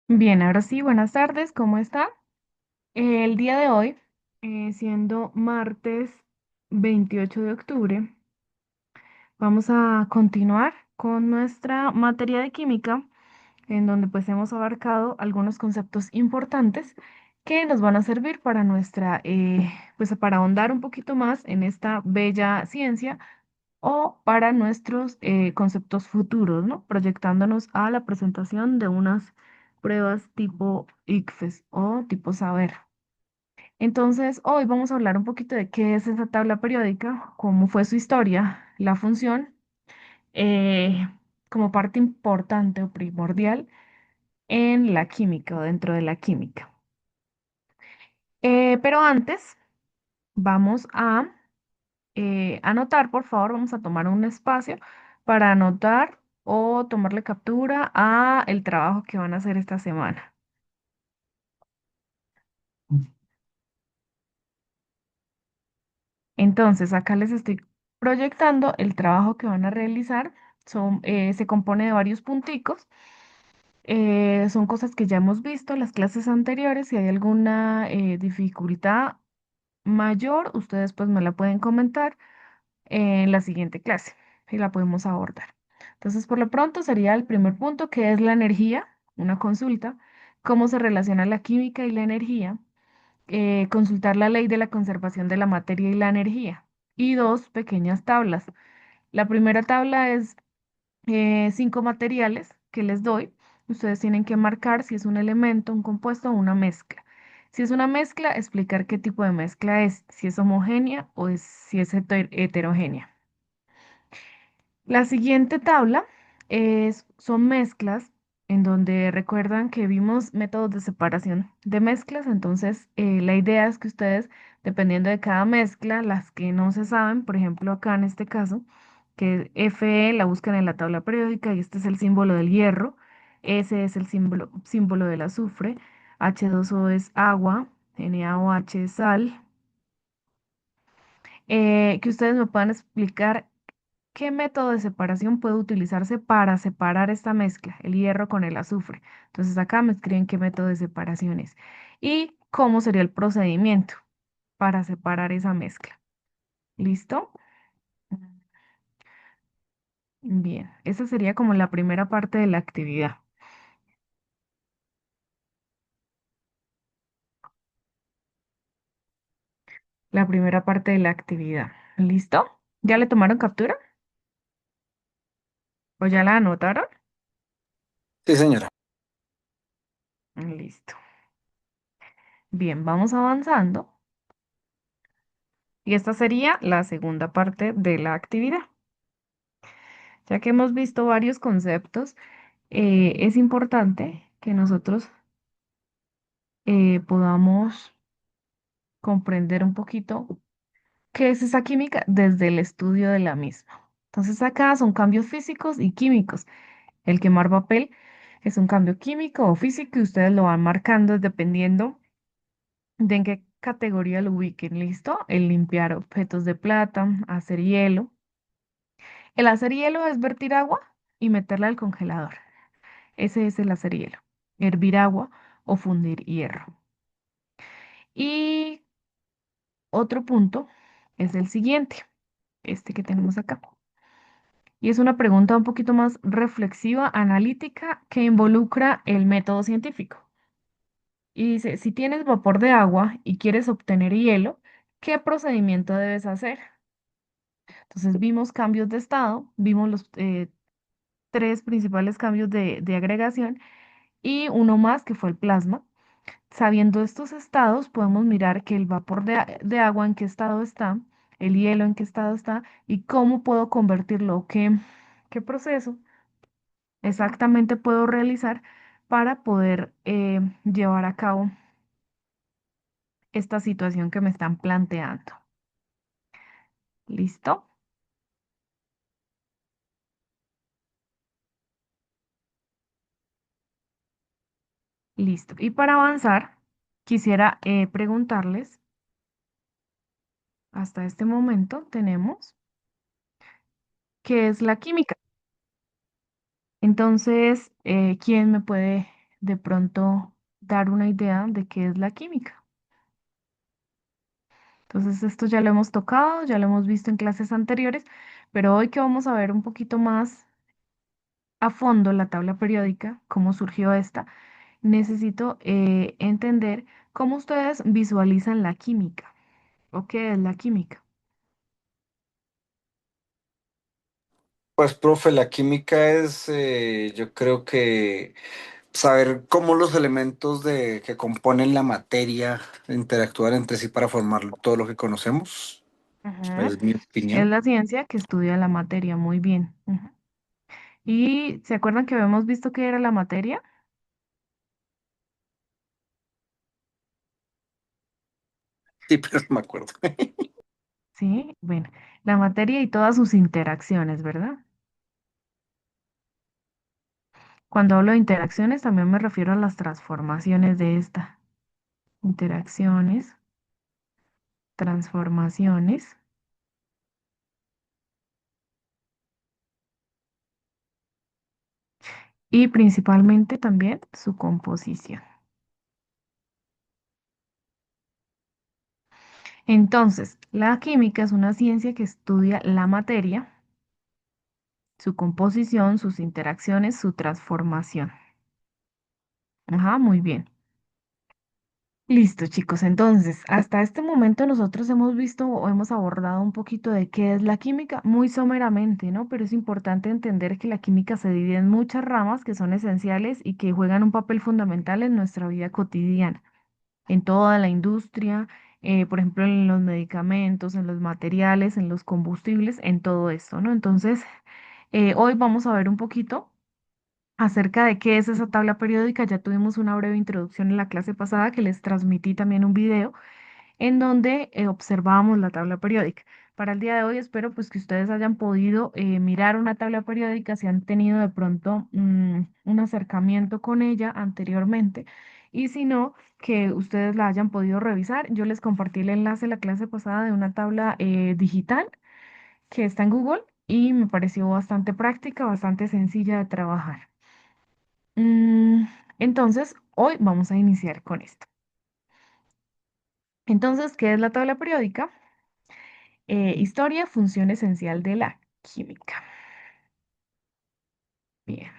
Bien, ahora sí, buenas tardes, ¿cómo está? El día de hoy, siendo martes 28 de octubre, vamos a continuar con nuestra materia de química, en donde pues hemos abarcado algunos conceptos importantes que nos van a servir para pues para ahondar un poquito más en esta bella ciencia o para nuestros conceptos futuros, ¿no? Proyectándonos a la presentación de unas pruebas tipo ICFES o tipo saber. Entonces, hoy vamos a hablar un poquito de qué es esa tabla periódica, cómo fue su historia, la función, eh, como parte importante o primordial en la química o dentro de la química. Pero antes, vamos a anotar, por favor, vamos a tomar un espacio para anotar o tomarle captura a el trabajo que van a hacer esta semana. Entonces, acá les estoy proyectando el trabajo que van a realizar. Se compone de varios punticos. Son cosas que ya hemos visto en las clases anteriores. Si hay alguna dificultad mayor, ustedes pues me la pueden comentar en la siguiente clase y la podemos abordar. Entonces, por lo pronto sería el primer punto, que es la energía, una consulta, cómo se relaciona la química y la energía, consultar la ley de la conservación de la materia y la energía, y dos pequeñas tablas. La primera tabla es cinco materiales que les doy. Ustedes tienen que marcar si es un elemento, un compuesto o una mezcla. Si es una mezcla, explicar qué tipo de mezcla es, si es homogénea o si es heterogénea. La siguiente tabla son mezclas, en donde recuerdan que vimos métodos de separación de mezclas. Entonces, la idea es que ustedes, dependiendo de cada mezcla, las que no se saben, por ejemplo, acá en este caso, que Fe la buscan en la tabla periódica y este es el símbolo del hierro, S es el símbolo del azufre, H2O es agua, NaOH es sal, que ustedes me puedan explicar qué método de separación puede utilizarse para separar esta mezcla, el hierro con el azufre. Entonces acá me escriben qué método de separación es y cómo sería el procedimiento para separar esa mezcla. ¿Listo? Bien, esa sería como la primera parte de la actividad. La primera parte de la actividad. ¿Listo? ¿Ya le tomaron captura? ¿O ya la anotaron? Sí, señora. Listo. Bien, vamos avanzando. Y esta sería la segunda parte de la actividad. Ya que hemos visto varios conceptos, es importante que nosotros podamos comprender un poquito qué es esa química desde el estudio de la misma. Entonces acá son cambios físicos y químicos. El quemar papel es un cambio químico o físico y ustedes lo van marcando dependiendo de en qué categoría lo ubiquen. ¿Listo? El limpiar objetos de plata, hacer hielo. El hacer hielo es vertir agua y meterla al congelador. Ese es el hacer hielo. Hervir agua o fundir hierro. Y otro punto es el siguiente, este que tenemos acá. Y es una pregunta un poquito más reflexiva, analítica, que involucra el método científico. Y dice, si tienes vapor de agua y quieres obtener hielo, ¿qué procedimiento debes hacer? Entonces vimos cambios de estado, vimos los tres principales cambios de agregación y uno más que fue el plasma. Sabiendo estos estados, podemos mirar que el vapor de agua en qué estado está, el hielo en qué estado está y cómo puedo convertirlo, qué proceso exactamente puedo realizar para poder llevar a cabo esta situación que me están planteando. ¿Listo? Listo. Y para avanzar, quisiera preguntarles, hasta este momento tenemos, ¿qué es la química? Entonces, ¿quién me puede de pronto dar una idea de qué es la química. Entonces, esto ya lo hemos tocado, ya lo hemos visto en clases anteriores, pero hoy que vamos a ver un poquito más a fondo la tabla periódica, cómo surgió esta, necesito entender cómo ustedes visualizan la química o qué es la química. Pues, profe, la química es, yo creo que saber cómo los elementos que componen la materia interactúan entre sí para formar todo lo que conocemos. Ujú. Es mi Es opinión. la ciencia que estudia la materia, muy bien. Ujú. ¿Y se acuerdan que habíamos visto qué era la materia? Sí, pero no me acuerdo. Sí, bueno, la materia y todas sus interacciones, ¿verdad? Cuando hablo de interacciones, también me refiero a las transformaciones de esta. Interacciones, transformaciones y principalmente también su composición. Entonces, la química es una ciencia que estudia la materia, su composición, sus interacciones, su transformación. Ajá, muy bien. Listo, chicos. Entonces, hasta este momento nosotros hemos visto o hemos abordado un poquito de qué es la química, muy someramente, ¿no? Pero es importante entender que la química se divide en muchas ramas que son esenciales y que juegan un papel fundamental en nuestra vida cotidiana, en toda la industria, por ejemplo, en los medicamentos, en los materiales, en los combustibles, en todo esto, ¿no? Entonces, hoy vamos a ver un poquito acerca de qué es esa tabla periódica. Ya tuvimos una breve introducción en la clase pasada que les transmití también un video en donde observábamos la tabla periódica. Para el día de hoy espero pues que ustedes hayan podido mirar una tabla periódica, si han tenido de pronto un acercamiento con ella anteriormente y si no, que ustedes la hayan podido revisar. Yo les compartí el enlace la clase pasada de una tabla digital que está en Google y me pareció bastante práctica, bastante sencilla de trabajar. Mm, entonces, hoy vamos a iniciar con esto. Entonces, ¿qué es la tabla periódica? Historia, función esencial de la química. Bien.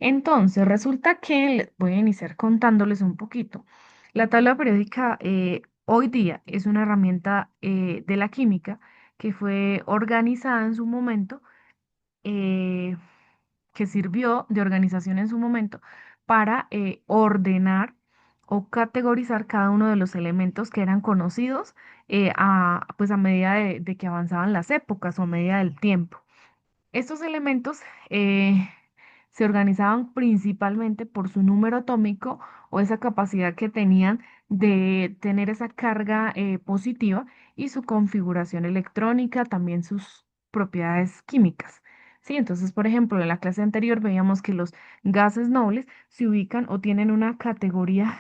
Entonces, resulta que voy a iniciar contándoles un poquito. La tabla periódica hoy día es una herramienta de la química que fue organizada en su momento, eh, que sirvió de organización en su momento para ordenar o categorizar cada uno de los elementos que eran conocidos pues a medida de que avanzaban las épocas o a medida del tiempo. Estos elementos se organizaban principalmente por su número atómico o esa capacidad que tenían de tener esa carga positiva y su configuración electrónica, también sus propiedades químicas. Sí, entonces, por ejemplo, en la clase anterior veíamos que los gases nobles se ubican o tienen una categoría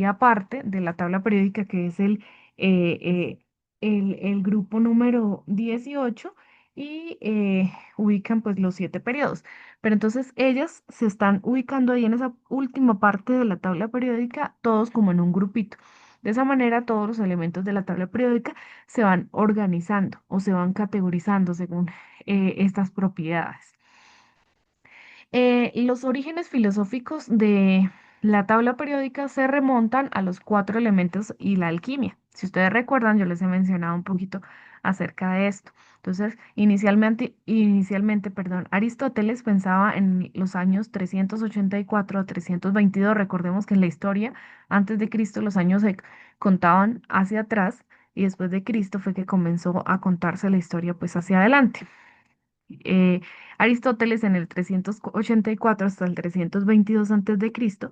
aparte de la tabla periódica que es el grupo número 18 y ubican pues los 7 periodos. Pero entonces ellas se están ubicando ahí en esa última parte de la tabla periódica, todos como en un grupito. De esa manera todos los elementos de la tabla periódica se van organizando o se van categorizando según estas propiedades. Los orígenes filosóficos de la tabla periódica se remontan a los 4 elementos y la alquimia. Si ustedes recuerdan, yo les he mencionado un poquito acerca de esto. Entonces, inicialmente, perdón, Aristóteles pensaba en los años 384 a 322. Recordemos que en la historia, antes de Cristo, los años se contaban hacia atrás y después de Cristo fue que comenzó a contarse la historia pues hacia adelante. eh, Aristóteles en el 384 hasta el 322 antes de Cristo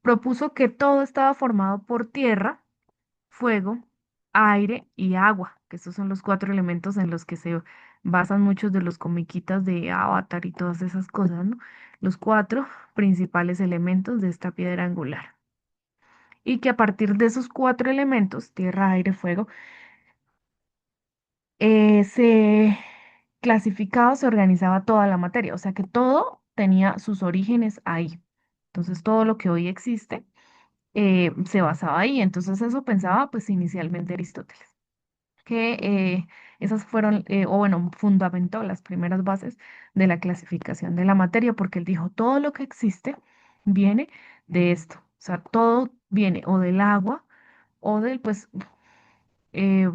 propuso que todo estaba formado por tierra, fuego, aire y agua, que esos son los 4 elementos en los que se basan muchos de los comiquitas de Avatar y todas esas cosas, ¿no? Los 4 principales elementos de esta piedra angular. Y que a partir de esos 4 elementos, tierra, aire, fuego, se clasificaba, se organizaba toda la materia, o sea que todo tenía sus orígenes ahí. Entonces todo lo que hoy existe se basaba ahí. Entonces eso pensaba pues inicialmente Aristóteles, que esas fueron, o bueno, fundamentó las primeras bases de la clasificación de la materia, porque él dijo, todo lo que existe viene de esto, o sea, todo viene o del agua o del, pues, eh,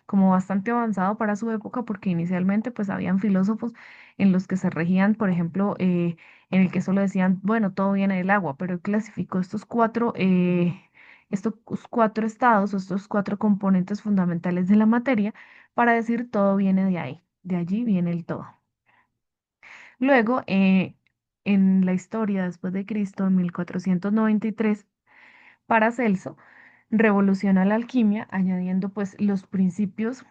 como bastante avanzado para su época, porque inicialmente pues habían filósofos en los que se regían, por ejemplo, en el que solo decían, bueno, todo viene del agua, pero él clasificó estos cuatro estados o estos cuatro componentes fundamentales de la materia para decir todo viene de ahí, de allí viene el todo. Luego, en la historia después de Cristo, en 1493, Paracelso revoluciona la alquimia añadiendo pues los principios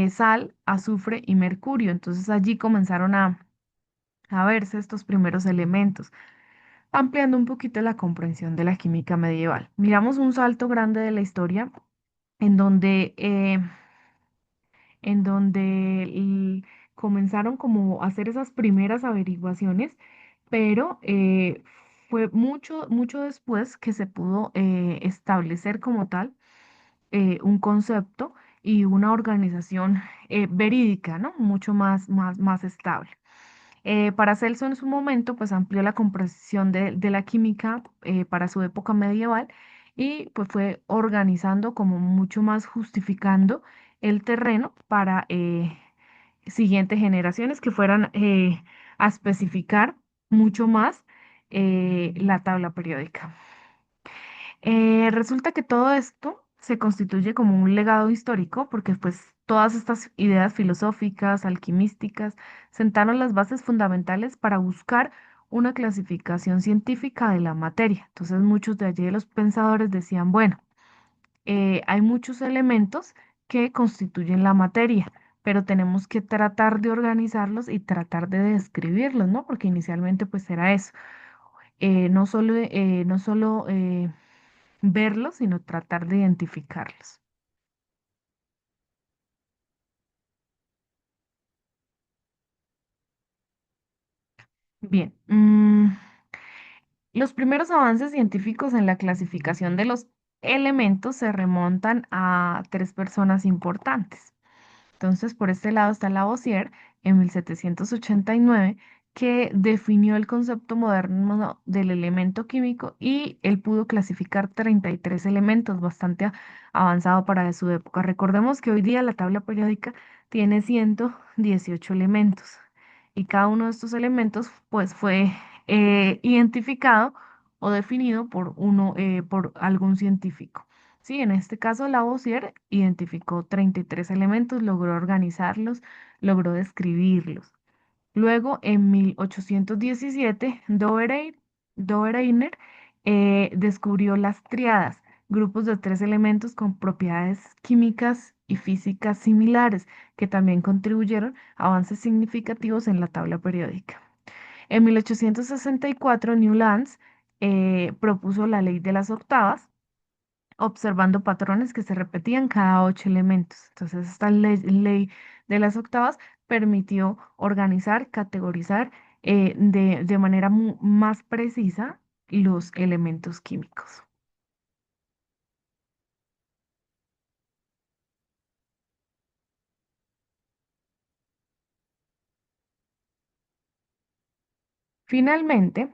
sal, azufre y mercurio. Entonces allí comenzaron a verse estos primeros elementos, ampliando un poquito la comprensión de la química medieval. Miramos un salto grande de la historia en donde, comenzaron como a hacer esas primeras averiguaciones, pero fue mucho, mucho después que se pudo establecer como tal un concepto y una organización verídica, ¿no? Mucho más estable. Paracelso en su momento, pues amplió la comprensión de la química para su época medieval y pues fue organizando como mucho más justificando el terreno para siguientes generaciones que fueran a especificar mucho más la tabla periódica. Resulta que todo esto se constituye como un legado histórico porque pues todas estas ideas filosóficas, alquimísticas, sentaron las bases fundamentales para buscar una clasificación científica de la materia. Entonces muchos de allí de los pensadores decían, bueno, hay muchos elementos que constituyen la materia, pero tenemos que tratar de organizarlos y tratar de describirlos, ¿no? Porque inicialmente pues era eso, no solo verlos, sino tratar de identificarlos. Bien, los primeros avances científicos en la clasificación de los elementos se remontan a tres personas importantes. Entonces, por este lado está Lavoisier en 1789, que definió el concepto moderno del elemento químico y él pudo clasificar 33 elementos, bastante avanzado para su época. Recordemos que hoy día la tabla periódica tiene 118 elementos y cada uno de estos elementos pues fue identificado o definido por algún científico. Sí, en este caso Lavoisier identificó 33 elementos, logró organizarlos, logró describirlos. Luego, en 1817, Dobereiner descubrió las triadas, grupos de tres elementos con propiedades químicas y físicas similares, que también contribuyeron a avances significativos en la tabla periódica. En 1864, Newlands propuso la ley de las octavas, observando patrones que se repetían cada 8 elementos. Entonces, esta ley de las octavas permitió organizar, categorizar de manera más precisa los elementos químicos. Finalmente,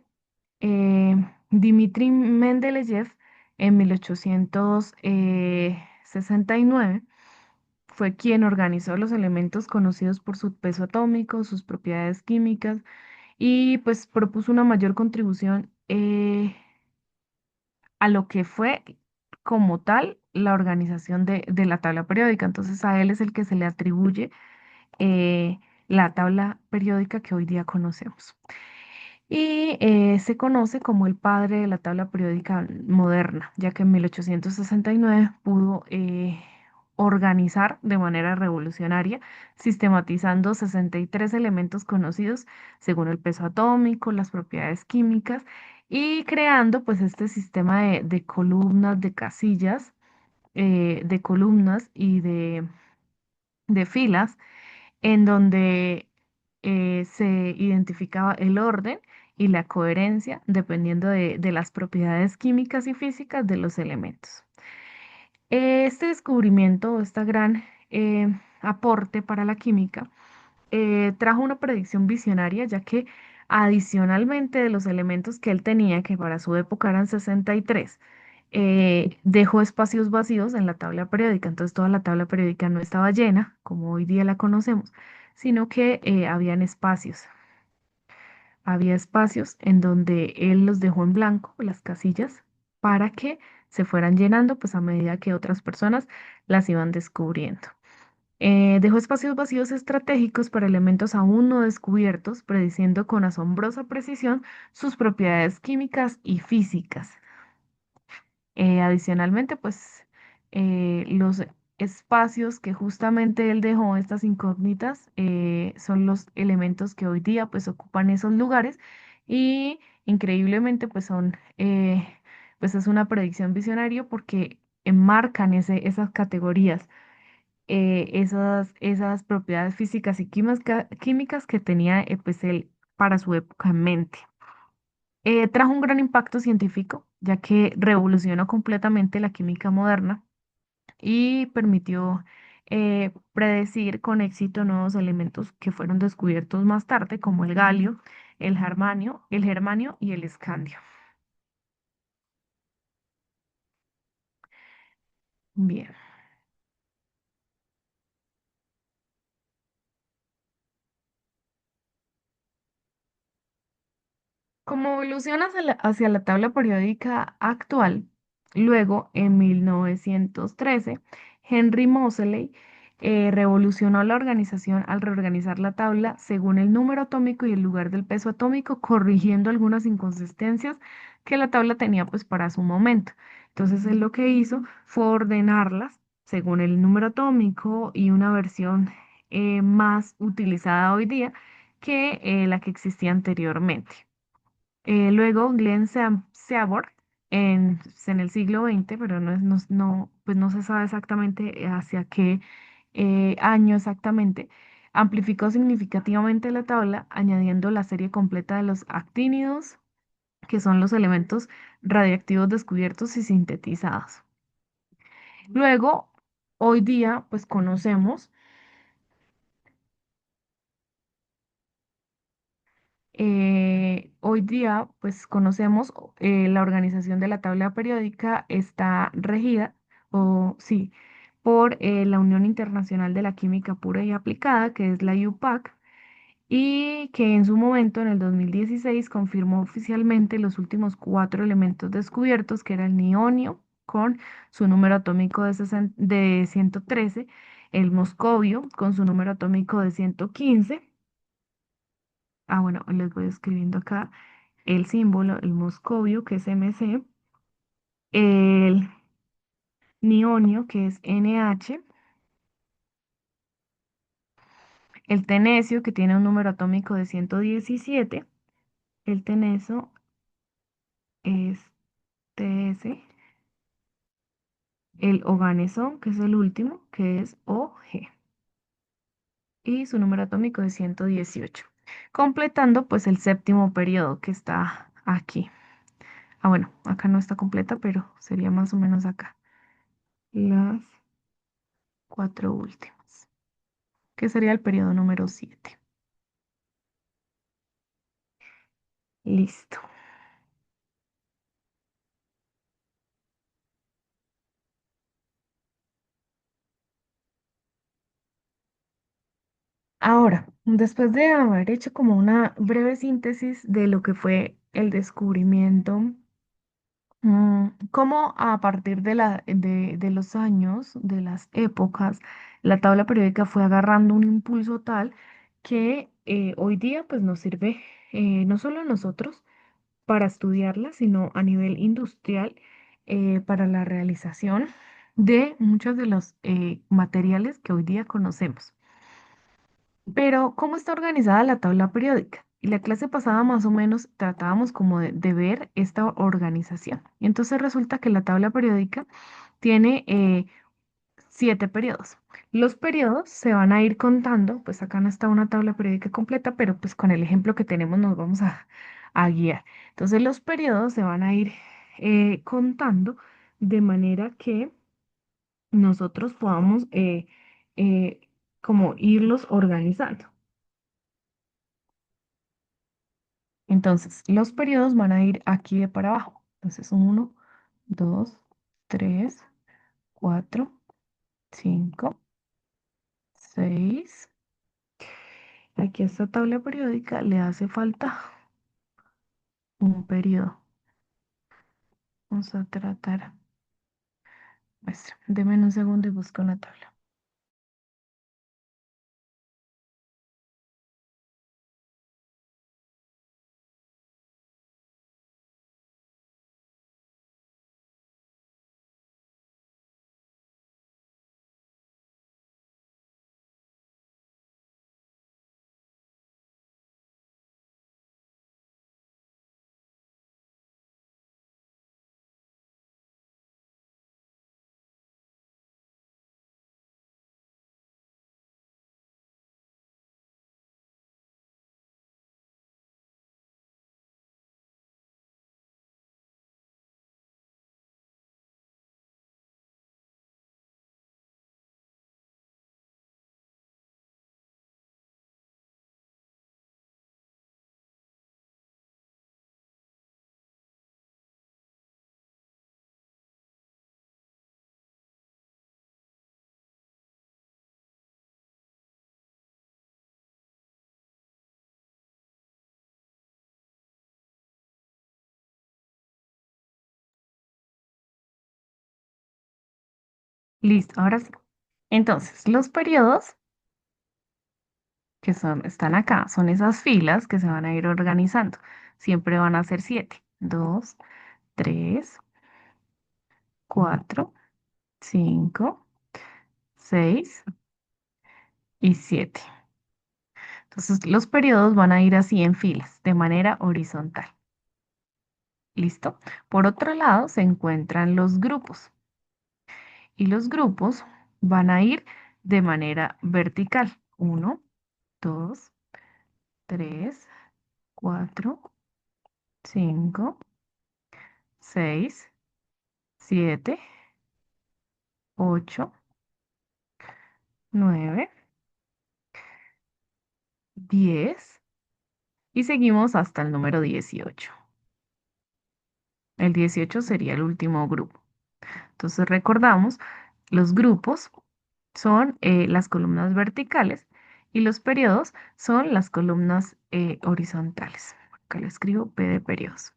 eh, Dmitri Mendeleev en 1869 fue quien organizó los elementos conocidos por su peso atómico, sus propiedades químicas y pues propuso una mayor contribución a lo que fue como tal la organización de la tabla periódica. Entonces a él es el que se le atribuye la tabla periódica que hoy día conocemos. Y se conoce como el padre de la tabla periódica moderna, ya que en 1869 pudo organizar de manera revolucionaria, sistematizando 63 elementos conocidos según el peso atómico, las propiedades químicas y creando pues este sistema de columnas, de casillas, de columnas y de filas en donde se identificaba el orden y la coherencia dependiendo de las propiedades químicas y físicas de los elementos. Este descubrimiento, este gran aporte para la química, trajo una predicción visionaria, ya que adicionalmente de los elementos que él tenía, que para su época eran 63, dejó espacios vacíos en la tabla periódica. Entonces toda la tabla periódica no estaba llena, como hoy día la conocemos, sino que había espacios en donde él los dejó en blanco, las casillas, para que se fueran llenando, pues a medida que otras personas las iban descubriendo. Dejó espacios vacíos estratégicos para elementos aún no descubiertos, prediciendo con asombrosa precisión sus propiedades químicas y físicas. Adicionalmente, pues los espacios que justamente él dejó, estas incógnitas, son los elementos que hoy día pues ocupan esos lugares y increíblemente pues es una predicción visionaria porque enmarcan esas categorías, esas propiedades físicas y químicas que tenía pues él para su época en mente. Trajo un gran impacto científico, ya que revolucionó completamente la química moderna y permitió predecir con éxito nuevos elementos que fueron descubiertos más tarde, como el galio, el germanio y el escandio. Bien. Como evolución hacia la tabla periódica actual, luego en 1913, Henry Moseley revolucionó la organización al reorganizar la tabla según el número atómico y el lugar del peso atómico, corrigiendo algunas inconsistencias que la tabla tenía pues para su momento. Entonces él lo que hizo fue ordenarlas según el número atómico y una versión más utilizada hoy día que la que existía anteriormente. Luego Glenn Seaborg en el siglo XX, pero pues no se sabe exactamente hacia qué año exactamente, amplificó significativamente la tabla, añadiendo la serie completa de los actínidos, que son los elementos radiactivos descubiertos y sintetizados. Luego, hoy día, pues conocemos hoy día, pues conocemos la organización de la tabla periódica está regida, o sí, por la Unión Internacional de la Química Pura y Aplicada, que es la IUPAC, y que en su momento, en el 2016, confirmó oficialmente los últimos cuatro elementos descubiertos, que era el nionio, con su número atómico de 113, el moscovio, con su número atómico de 115. Bueno, les voy escribiendo acá el símbolo, el moscovio, que es Mc, el nionio, que es NH, el tenesio, que tiene un número atómico de 117, el teneso es TS, el oganesón, que es el último, que es OG, y su número atómico es 118, completando pues el séptimo periodo que está aquí. Bueno, acá no está completa, pero sería más o menos acá. Las cuatro últimas, que sería el periodo número 7. Listo. Ahora, después de haber hecho como una breve síntesis de lo que fue el descubrimiento, cómo a partir de los años, de las épocas, la tabla periódica fue agarrando un impulso tal que hoy día pues nos sirve no solo a nosotros para estudiarla, sino a nivel industrial para la realización de muchos de los materiales que hoy día conocemos. Pero, ¿cómo está organizada la tabla periódica? Y la clase pasada más o menos tratábamos como de ver esta organización. Y entonces resulta que la tabla periódica tiene 7 periodos. Los periodos se van a ir contando, pues acá no está una tabla periódica completa, pero pues con el ejemplo que tenemos nos vamos a guiar. Entonces los periodos se van a ir contando de manera que nosotros podamos eh, como irlos organizando. Entonces, los periodos van a ir aquí de para abajo. Entonces, uno, 2, 3, 4, 5, 6. Aquí a esta tabla periódica le hace falta un periodo. Vamos a tratar. Muestra. Deme un segundo y busco una tabla. Listo, ahora sí. Entonces, los periodos que son, están acá, son esas filas que se van a ir organizando. Siempre van a ser 7. 2, 3, 4, 5, 6 y 7. Entonces, los periodos van a ir así en filas, de manera horizontal. ¿Listo? Por otro lado, se encuentran los grupos. Y los grupos van a ir de manera vertical. Uno, 2, 3, 4, 5, 6, 7, 8, 9, 10 y seguimos hasta el número 18. El 18 sería el último grupo. Entonces recordamos, los grupos son las columnas verticales y los periodos son las columnas horizontales. Acá le escribo P de periodos.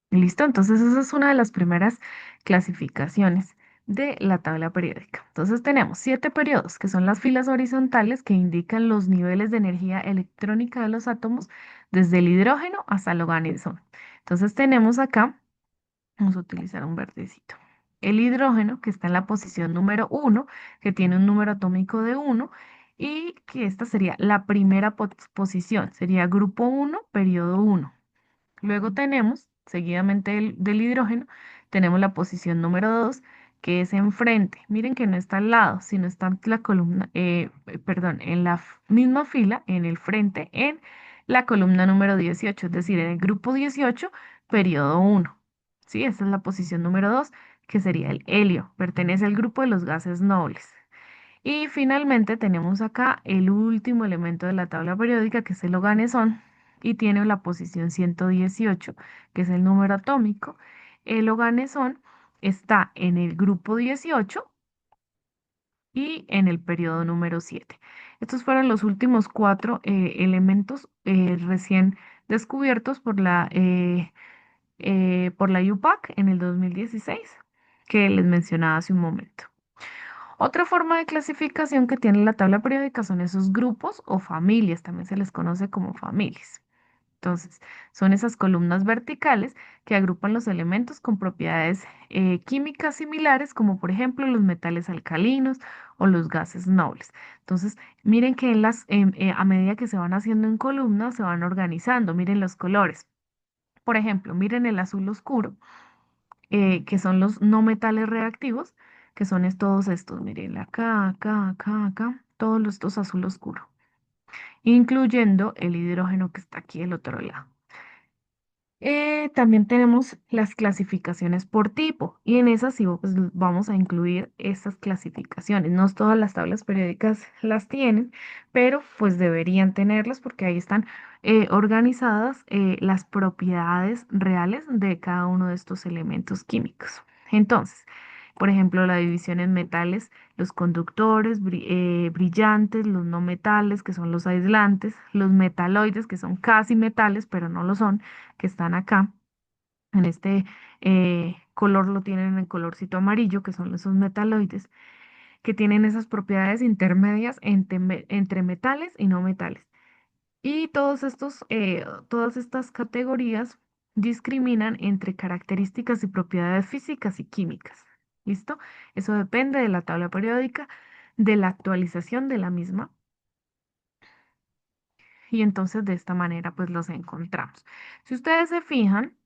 ¿Listo? Entonces esa es una de las primeras clasificaciones de la tabla periódica. Entonces tenemos 7 periodos, que son las filas horizontales que indican los niveles de energía electrónica de los átomos desde el hidrógeno hasta el oganesón. Entonces tenemos acá, vamos a utilizar un verdecito. El hidrógeno, que está en la posición número 1, que tiene un número atómico de 1, y que esta sería la primera posición, sería grupo 1, periodo 1. Luego tenemos, seguidamente del hidrógeno, tenemos la posición número 2, que es enfrente. Miren que no está al lado, sino está en la columna, perdón, en la misma fila, en el frente, en la columna número 18, es decir, en el grupo 18, periodo 1. ¿Sí? Esa es la posición número 2, que sería el helio. Pertenece al grupo de los gases nobles. Y finalmente tenemos acá el último elemento de la tabla periódica, que es el oganesón, y tiene la posición 118, que es el número atómico. El oganesón está en el grupo 18 y en el periodo número 7. Estos fueron los últimos 4 elementos recién descubiertos por la UPAC en el 2016, que les mencionaba hace un momento. Otra forma de clasificación que tiene la tabla periódica son esos grupos o familias, también se les conoce como familias. Entonces, son esas columnas verticales que agrupan los elementos con propiedades químicas similares, como por ejemplo los metales alcalinos o los gases nobles. Entonces, miren que a medida que se van haciendo en columnas, se van organizando. Miren los colores. Por ejemplo, miren el azul oscuro, que son los no metales reactivos, que son todos estos, miren, acá, acá, acá, acá, todos estos azul oscuro, incluyendo el hidrógeno que está aquí del otro lado. También tenemos las clasificaciones por tipo y en esas sí pues, vamos a incluir estas clasificaciones. No todas las tablas periódicas las tienen, pero pues deberían tenerlas porque ahí están organizadas las propiedades reales de cada uno de estos elementos químicos. Entonces, por ejemplo, la división en metales, los conductores, brillantes, los no metales, que son los aislantes, los metaloides, que son casi metales, pero no lo son, que están acá. En este color lo tienen en colorcito amarillo, que son esos metaloides, que tienen esas propiedades intermedias entre metales y no metales. Y todas estas categorías discriminan entre características y propiedades físicas y químicas. ¿Listo? Eso depende de la tabla periódica, de la actualización de la misma. Y entonces de esta manera pues los encontramos. Si ustedes se fijan,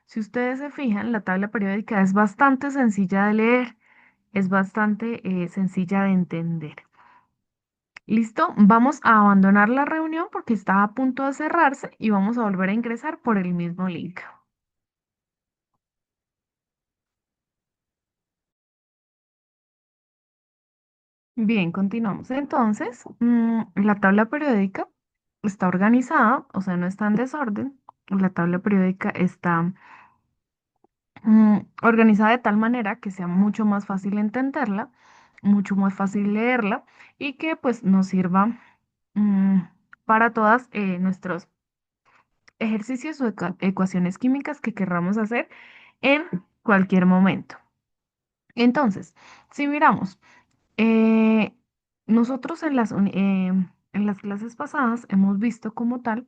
Si ustedes se fijan, la tabla periódica es bastante sencilla de leer, es bastante sencilla de entender. ¿Listo? Vamos a abandonar la reunión porque está a punto de cerrarse y vamos a volver a ingresar por el mismo link. Bien, continuamos. Entonces, la tabla periódica está organizada, o sea, no está en desorden. La tabla periódica está organizada de tal manera que sea mucho más fácil entenderla, mucho más fácil leerla y que pues nos sirva mm, para todas nuestros ejercicios o ecuaciones químicas que querramos hacer en cualquier momento. Entonces, si miramos, eh, nosotros en las clases pasadas hemos visto como tal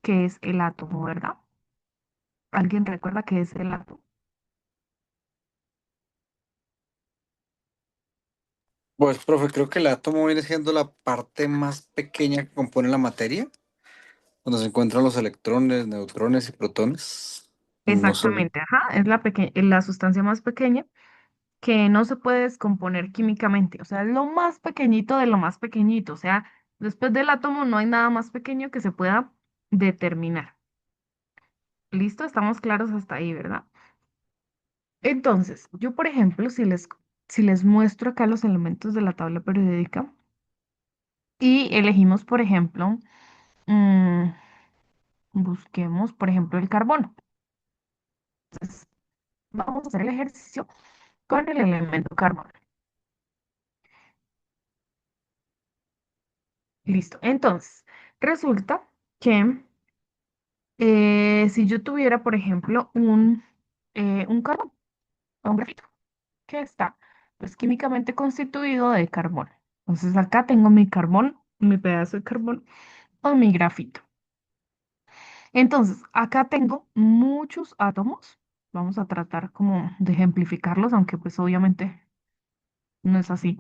que es el átomo, ¿verdad? ¿Alguien recuerda qué es el átomo? Pues, profe, creo que el átomo viene siendo la parte más pequeña que compone la materia, donde se encuentran los electrones, neutrones y protones. No sé. Exactamente, ajá, es la sustancia más pequeña que no se puede descomponer químicamente, o sea, es lo más pequeñito de lo más pequeñito, o sea, después del átomo no hay nada más pequeño que se pueda determinar. ¿Listo? Estamos claros hasta ahí, ¿verdad? Entonces, yo, por ejemplo, si les muestro acá los elementos de la tabla periódica y elegimos, por ejemplo, mm, busquemos, por ejemplo, el carbono. Entonces, vamos a hacer el ejercicio con el elemento carbono. Listo. Entonces, resulta que si yo tuviera, por ejemplo, un carbón o un grafito que está pues, químicamente constituido de carbono. Entonces, acá tengo mi carbón, mi pedazo de carbón o mi grafito. Entonces, acá tengo muchos átomos. Vamos a tratar como de ejemplificarlos, aunque pues obviamente no es así.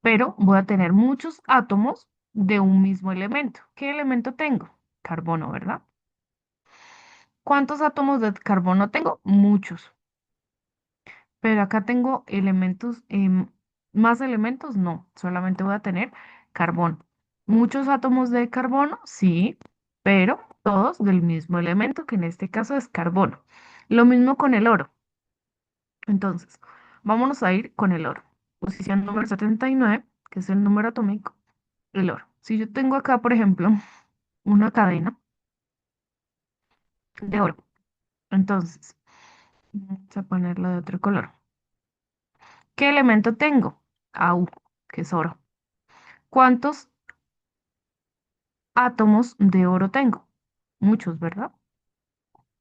Pero voy a tener muchos átomos de un mismo elemento. ¿Qué elemento tengo? Carbono, ¿verdad? ¿Cuántos átomos de carbono tengo? Muchos. Pero acá tengo elementos, más elementos, no, solamente voy a tener carbono. ¿Muchos átomos de carbono? Sí, pero todos del mismo elemento, que en este caso es carbono. Lo mismo con el oro. Entonces, vámonos a ir con el oro. Posición número 79, que es el número atómico, el oro. Si yo tengo acá, por ejemplo, una cadena de oro, entonces, vamos a ponerla de otro color. ¿Qué elemento tengo? Au, que es oro. ¿Cuántos átomos de oro tengo? Muchos, ¿verdad?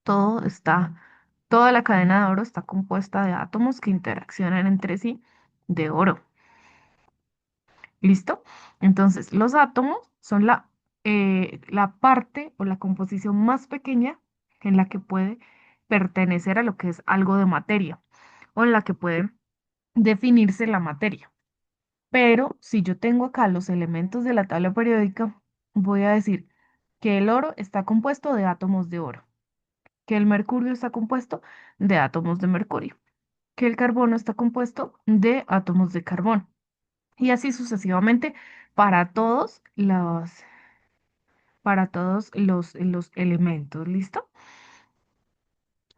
Todo está, toda la cadena de oro está compuesta de átomos que interaccionan entre sí de oro. ¿Listo? Entonces, los átomos son la parte o la composición más pequeña en la que puede pertenecer a lo que es algo de materia o en la que puede definirse la materia. Pero si yo tengo acá los elementos de la tabla periódica, voy a decir que el oro está compuesto de átomos de oro, que el mercurio está compuesto de átomos de mercurio, que el carbono está compuesto de átomos de carbón y así sucesivamente para todos para todos los elementos. ¿Listo?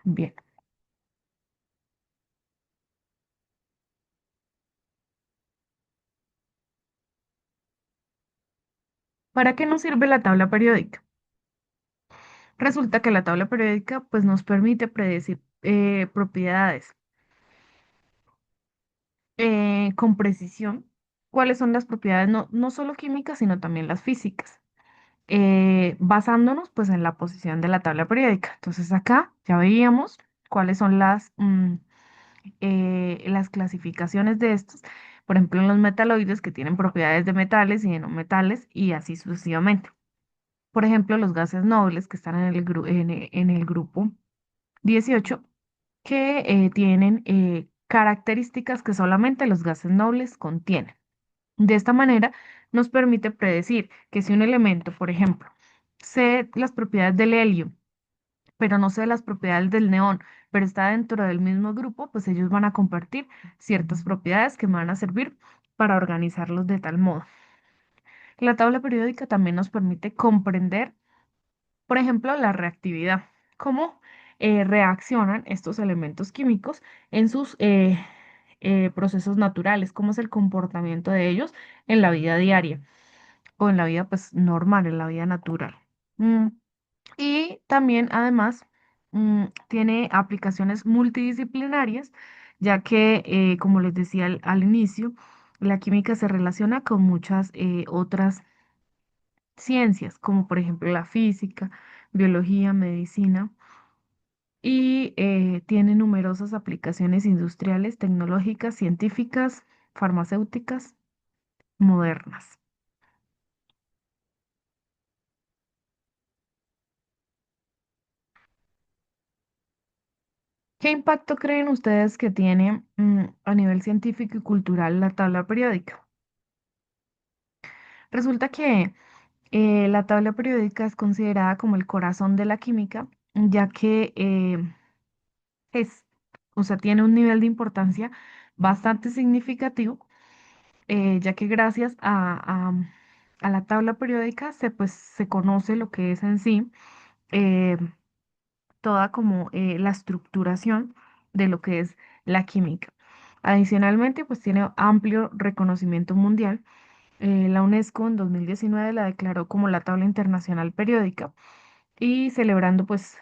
Bien. ¿Para qué nos sirve la tabla periódica? Resulta que la tabla periódica pues, nos permite predecir propiedades con precisión. ¿Cuáles son las propiedades? No solo químicas, sino también las físicas. Basándonos pues en la posición de la tabla periódica. Entonces acá ya veíamos cuáles son las clasificaciones de estos. Por ejemplo, en los metaloides que tienen propiedades de metales y de no metales y así sucesivamente. Por ejemplo, los gases nobles que están en el grupo 18 que tienen características que solamente los gases nobles contienen. De esta manera, nos permite predecir que si un elemento, por ejemplo, sé las propiedades del helio, pero no sé las propiedades del neón, pero está dentro del mismo grupo, pues ellos van a compartir ciertas propiedades que me van a servir para organizarlos de tal modo. La tabla periódica también nos permite comprender, por ejemplo, la reactividad, cómo reaccionan estos elementos químicos en sus procesos naturales, cómo es el comportamiento de ellos en la vida diaria o en la vida pues normal, en la vida natural. Mm, Y también además tiene aplicaciones multidisciplinarias, ya que, como les decía al inicio, la química se relaciona con muchas otras ciencias, como por ejemplo la física, biología, medicina, y tiene numerosas aplicaciones industriales, tecnológicas, científicas, farmacéuticas, modernas. ¿Qué impacto creen ustedes que tiene a nivel científico y cultural la tabla periódica? Resulta que la tabla periódica es considerada como el corazón de la química, ya que es, o sea, tiene un nivel de importancia bastante significativo, ya que gracias a la tabla periódica pues, se conoce lo que es en sí eh, toda como la estructuración de lo que es la química. Adicionalmente, pues tiene amplio reconocimiento mundial. La UNESCO en 2019 la declaró como la tabla internacional periódica y celebrando pues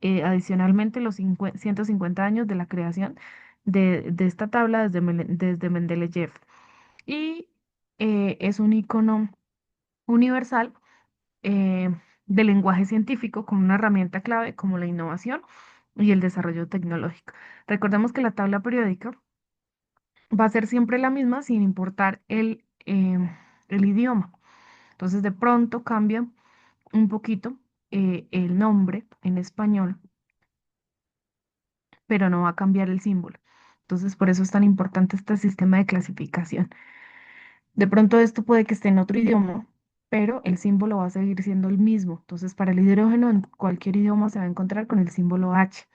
adicionalmente los 150 años de la creación de esta tabla desde Mendeleev. Y es un icono universal eh, de lenguaje científico con una herramienta clave como la innovación y el desarrollo tecnológico. Recordemos que la tabla periódica va a ser siempre la misma sin importar el idioma. Entonces de pronto cambia un poquito el nombre en español, pero no va a cambiar el símbolo. Entonces por eso es tan importante este sistema de clasificación. De pronto esto puede que esté en otro idioma, pero el símbolo va a seguir siendo el mismo. Entonces para el hidrógeno en cualquier idioma se va a encontrar con el símbolo H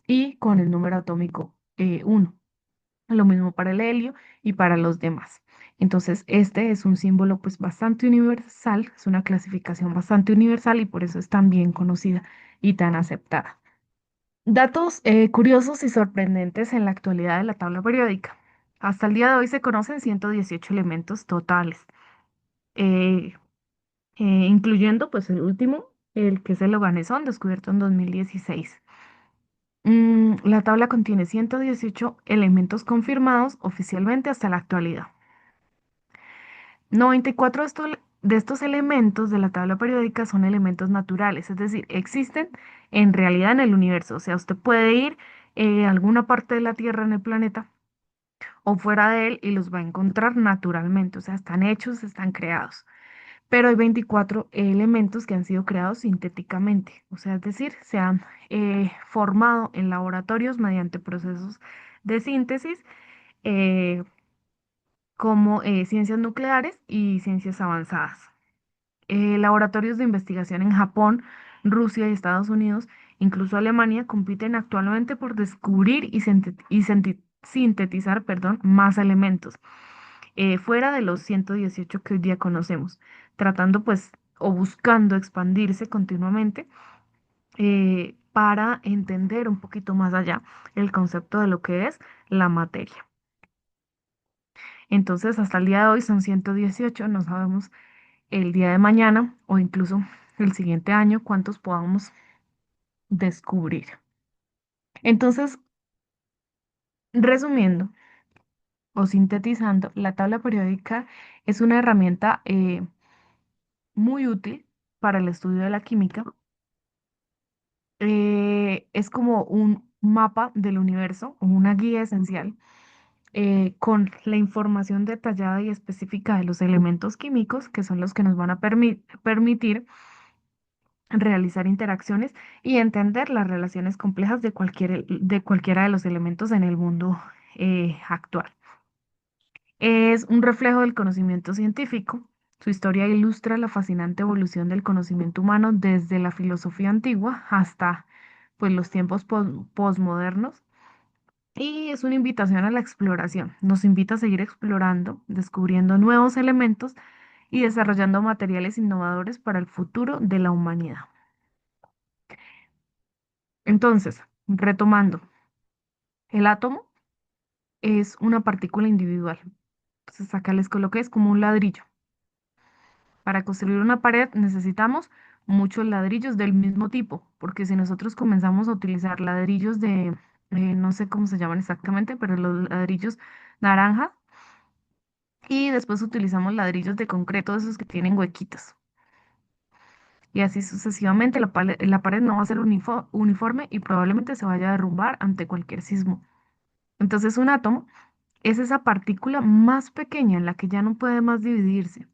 y con el número atómico 1. Lo mismo para el helio y para los demás. Entonces, este es un símbolo pues bastante universal, es una clasificación bastante universal y por eso es tan bien conocida y tan aceptada. Datos curiosos y sorprendentes en la actualidad de la tabla periódica. Hasta el día de hoy se conocen 118 elementos totales, eh, incluyendo pues el último, el que es el oganesón, descubierto en 2016. La tabla contiene 118 elementos confirmados oficialmente hasta la actualidad. 94 de estos elementos de la tabla periódica son elementos naturales, es decir, existen en realidad en el universo. O sea, usted puede ir a alguna parte de la Tierra en el planeta o fuera de él y los va a encontrar naturalmente. O sea, están hechos, están creados. Pero hay 24 elementos que han sido creados sintéticamente. O sea, es decir, se han formado en laboratorios mediante procesos de síntesis. eh, como ciencias nucleares y ciencias avanzadas. Laboratorios de investigación en Japón, Rusia y Estados Unidos, incluso Alemania, compiten actualmente por descubrir y sintetizar, perdón, más elementos, fuera de los 118 que hoy día conocemos, tratando pues o buscando expandirse continuamente para entender un poquito más allá el concepto de lo que es la materia. Entonces, hasta el día de hoy son 118, no sabemos el día de mañana o incluso el siguiente año cuántos podamos descubrir. Entonces, resumiendo o sintetizando, la tabla periódica es una herramienta muy útil para el estudio de la química. Es como un mapa del universo o una guía esencial con la información detallada y específica de los elementos químicos, que son los que nos van a permitir realizar interacciones y entender las relaciones complejas de cualquiera de los elementos en el mundo actual. Es un reflejo del conocimiento científico. Su historia ilustra la fascinante evolución del conocimiento humano desde la filosofía antigua hasta pues, los tiempos posmodernos. Y es una invitación a la exploración. Nos invita a seguir explorando, descubriendo nuevos elementos y desarrollando materiales innovadores para el futuro de la humanidad. Entonces, retomando, el átomo es una partícula individual. Entonces, acá les coloqué, es como un ladrillo. Para construir una pared necesitamos muchos ladrillos del mismo tipo, porque si nosotros comenzamos a utilizar ladrillos no sé cómo se llaman exactamente, pero los ladrillos naranja, y después utilizamos ladrillos de concreto, esos que tienen huequitos. Y así sucesivamente, la pared no va a ser uniforme y probablemente se vaya a derrumbar ante cualquier sismo. Entonces, un átomo es esa partícula más pequeña en la que ya no puede más dividirse.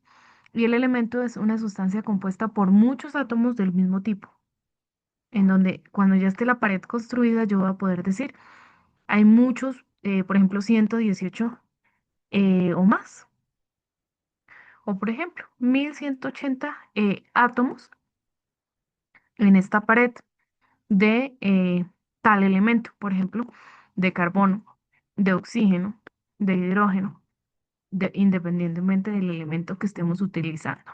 Y el elemento es una sustancia compuesta por muchos átomos del mismo tipo, en donde cuando ya esté la pared construida, yo voy a poder decir, hay muchos, por ejemplo, 118 o más, o por ejemplo, 1180 átomos en esta pared de tal elemento, por ejemplo, de carbono, de oxígeno, de hidrógeno, independientemente del elemento que estemos utilizando.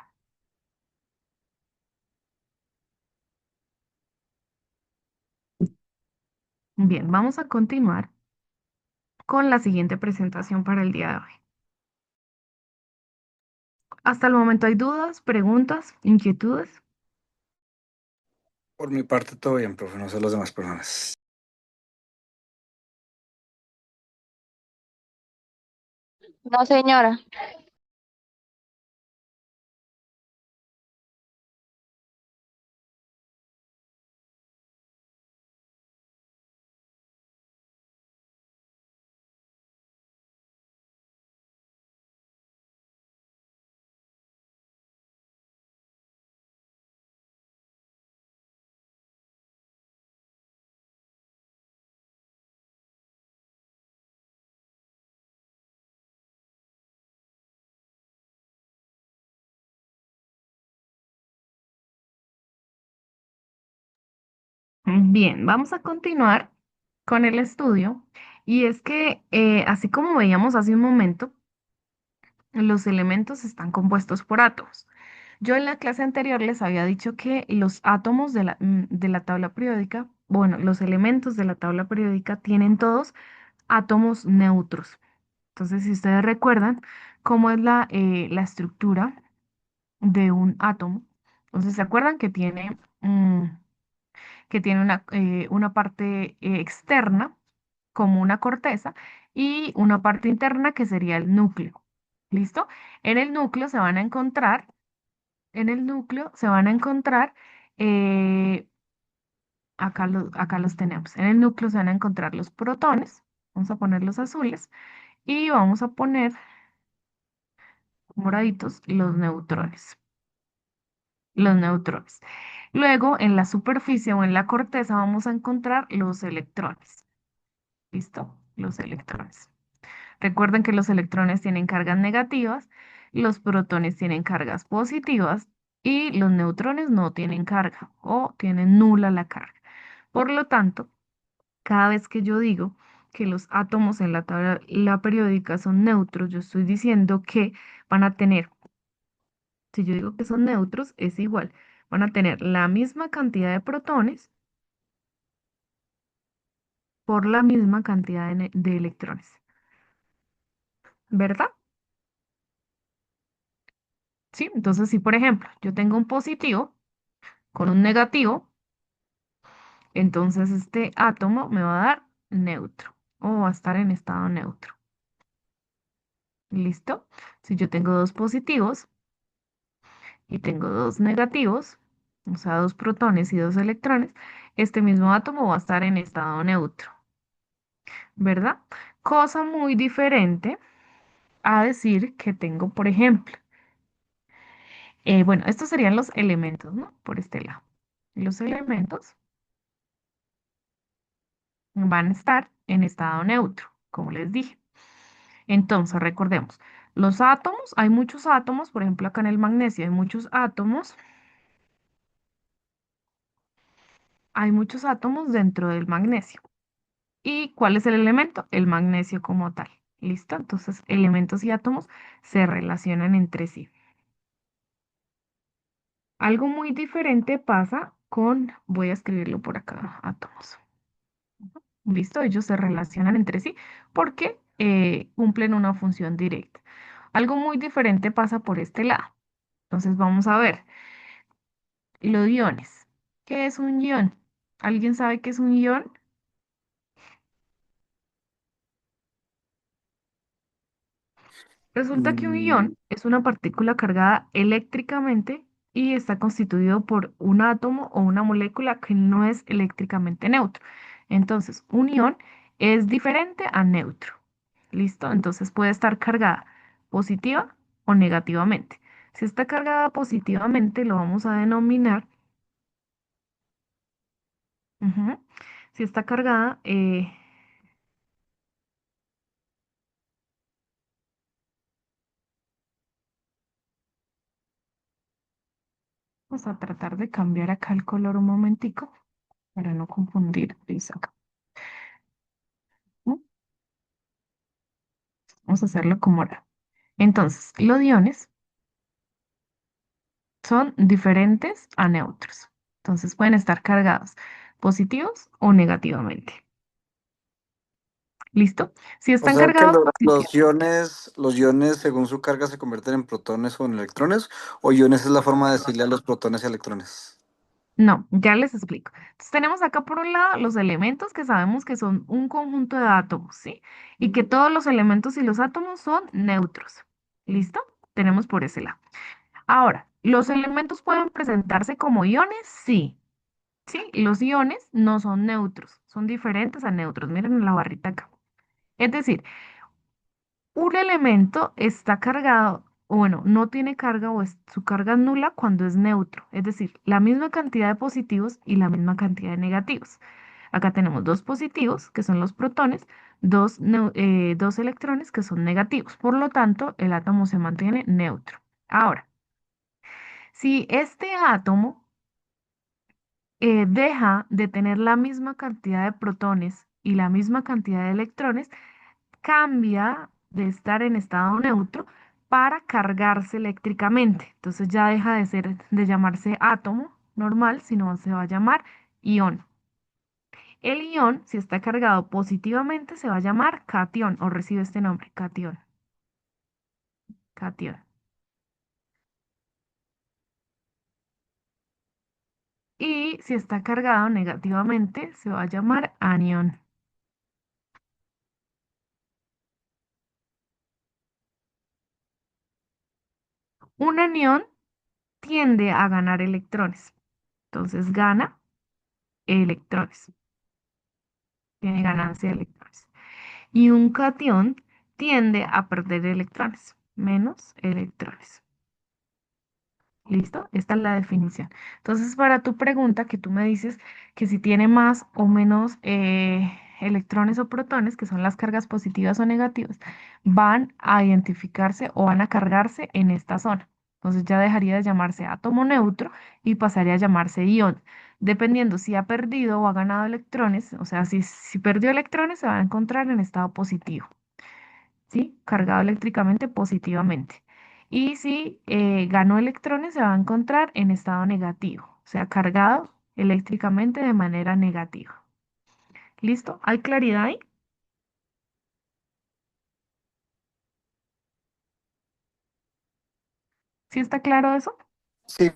Bien, vamos a continuar con la siguiente presentación para el día de hoy. Hasta el momento hay dudas, preguntas, inquietudes. Por mi parte, todo bien, profe, no sé las demás personas. No, señora. Bien, vamos a continuar con el estudio. Y es que, así como veíamos hace un momento, los elementos están compuestos por átomos. Yo en la clase anterior les había dicho que los átomos de la tabla periódica, bueno, los elementos de la tabla periódica tienen todos átomos neutros. Entonces, si ustedes recuerdan cómo es la estructura de un átomo, entonces se acuerdan que tiene una parte externa, como una corteza, y una parte interna que sería el núcleo. ¿Listo? En el núcleo se van a encontrar, en el núcleo se van a encontrar, eh, acá los tenemos. En el núcleo se van a encontrar los protones, vamos a poner los azules, y vamos a poner moraditos los neutrones. Los neutrones. Luego, en la superficie o en la corteza vamos a encontrar los electrones. ¿Listo? Los electrones. Recuerden que los electrones tienen cargas negativas, los protones tienen cargas positivas y los neutrones no tienen carga o tienen nula la carga. Por lo tanto, cada vez que yo digo que los átomos en la tabla periódica son neutros, yo estoy diciendo que van a tener, si yo digo que son neutros, es igual. Van a tener la misma cantidad de protones por la misma cantidad de electrones, ¿verdad? Sí, entonces si por ejemplo yo tengo un positivo con un negativo, entonces este átomo me va a dar neutro o va a estar en estado neutro. ¿Listo? Si yo tengo dos positivos y tengo dos negativos, o sea, dos protones y dos electrones, este mismo átomo va a estar en estado neutro, ¿verdad? Cosa muy diferente a decir que tengo, por ejemplo, bueno, estos serían los elementos, ¿no? Por este lado. Los elementos van a estar en estado neutro, como les dije. Entonces, recordemos, los átomos, hay muchos átomos, por ejemplo, acá en el magnesio hay muchos átomos dentro del magnesio. ¿Y cuál es el elemento? El magnesio como tal. ¿Listo? Entonces, elementos y átomos se relacionan entre sí. Algo muy diferente pasa con, voy a escribirlo por acá, átomos. ¿Listo? Ellos se relacionan entre sí porque cumplen una función directa. Algo muy diferente pasa por este lado. Entonces, vamos a ver. Los iones. ¿Qué es un ion? ¿Alguien sabe qué es un ion? Resulta que un Mm, ion es una partícula cargada eléctricamente y está constituido por un átomo o una molécula que no es eléctricamente neutro. Entonces, un ion es diferente a neutro. ¿Listo? Entonces puede estar cargada positiva o negativamente. Si está cargada positivamente, lo vamos a denominar. Ujú. Si está cargada, vamos a tratar de cambiar acá el color un momentico para no confundir. Listo, acá. ¿No? Vamos a hacerlo como ahora. Entonces, los iones son diferentes a neutros. Entonces, pueden estar cargados positivos o negativamente. ¿Listo? Si O están sea que cargados positivos. los iones según su carga se convierten en protones o en electrones, o iones es la forma de decirle a los protones y electrones. No, ya les explico. Entonces, tenemos acá por un lado los elementos que sabemos que son un conjunto de átomos, ¿sí? Y que todos los elementos y los átomos son neutros. ¿Listo? Tenemos por ese lado. Ahora, ¿los elementos pueden presentarse como iones? Sí. Sí, los iones no son neutros, son diferentes a neutros. Miren en la barrita acá. Es decir, un elemento está cargado, o bueno, no tiene carga o su carga es nula cuando es neutro. Es decir, la misma cantidad de positivos y la misma cantidad de negativos. Acá tenemos dos positivos, que son los protones, dos electrones, que son negativos. Por lo tanto, el átomo se mantiene neutro. Ahora, si este átomo deja de tener la misma cantidad de protones y la misma cantidad de electrones, cambia de estar en estado neutro para cargarse eléctricamente. Entonces ya deja de llamarse átomo normal, sino se va a llamar ion. El ion, si está cargado positivamente, se va a llamar cation o recibe este nombre, cation. Cation. Y si está cargado negativamente, se va a llamar anión. Un anión tiende a ganar electrones. Entonces gana electrones, tiene ganancia de electrones. Y un cation tiende a perder electrones, menos electrones. ¿Listo? Esta es la definición. Entonces, para tu pregunta que tú me dices que si tiene más o menos electrones o protones, que son las cargas positivas o negativas, van a identificarse o van a cargarse en esta zona. Entonces ya dejaría de llamarse átomo neutro y pasaría a llamarse ion. Dependiendo si ha perdido o ha ganado electrones, o sea, si perdió electrones, se va a encontrar en estado positivo, ¿sí? Cargado eléctricamente positivamente. Y si ganó electrones, se va a encontrar en estado negativo, o sea, cargado eléctricamente de manera negativa. ¿Listo? ¿Hay claridad ahí? ¿Sí está claro eso? Sí,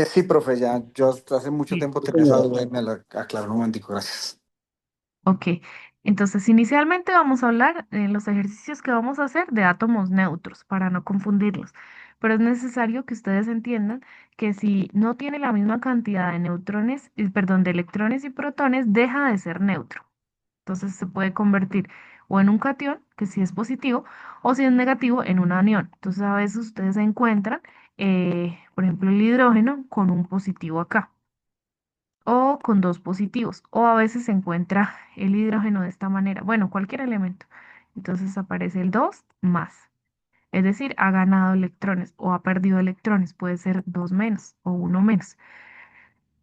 sí, profe, ya yo hasta hace mucho Sí. tiempo tenía esa duda y me la aclaró un momentico, gracias. Ok, entonces inicialmente vamos a hablar en los ejercicios que vamos a hacer de átomos neutros para no confundirlos, pero es necesario que ustedes entiendan que si no tiene la misma cantidad de neutrones, perdón, de electrones y protones, deja de ser neutro. Entonces se puede convertir o en un cation, que si es positivo, o si es negativo, en un anión. Entonces a veces ustedes encuentran, por ejemplo, el hidrógeno con un positivo acá o con dos positivos, o a veces se encuentra el hidrógeno de esta manera, bueno, cualquier elemento. Entonces aparece el 2 más, es decir, ha ganado electrones o ha perdido electrones, puede ser 2 menos o uno menos.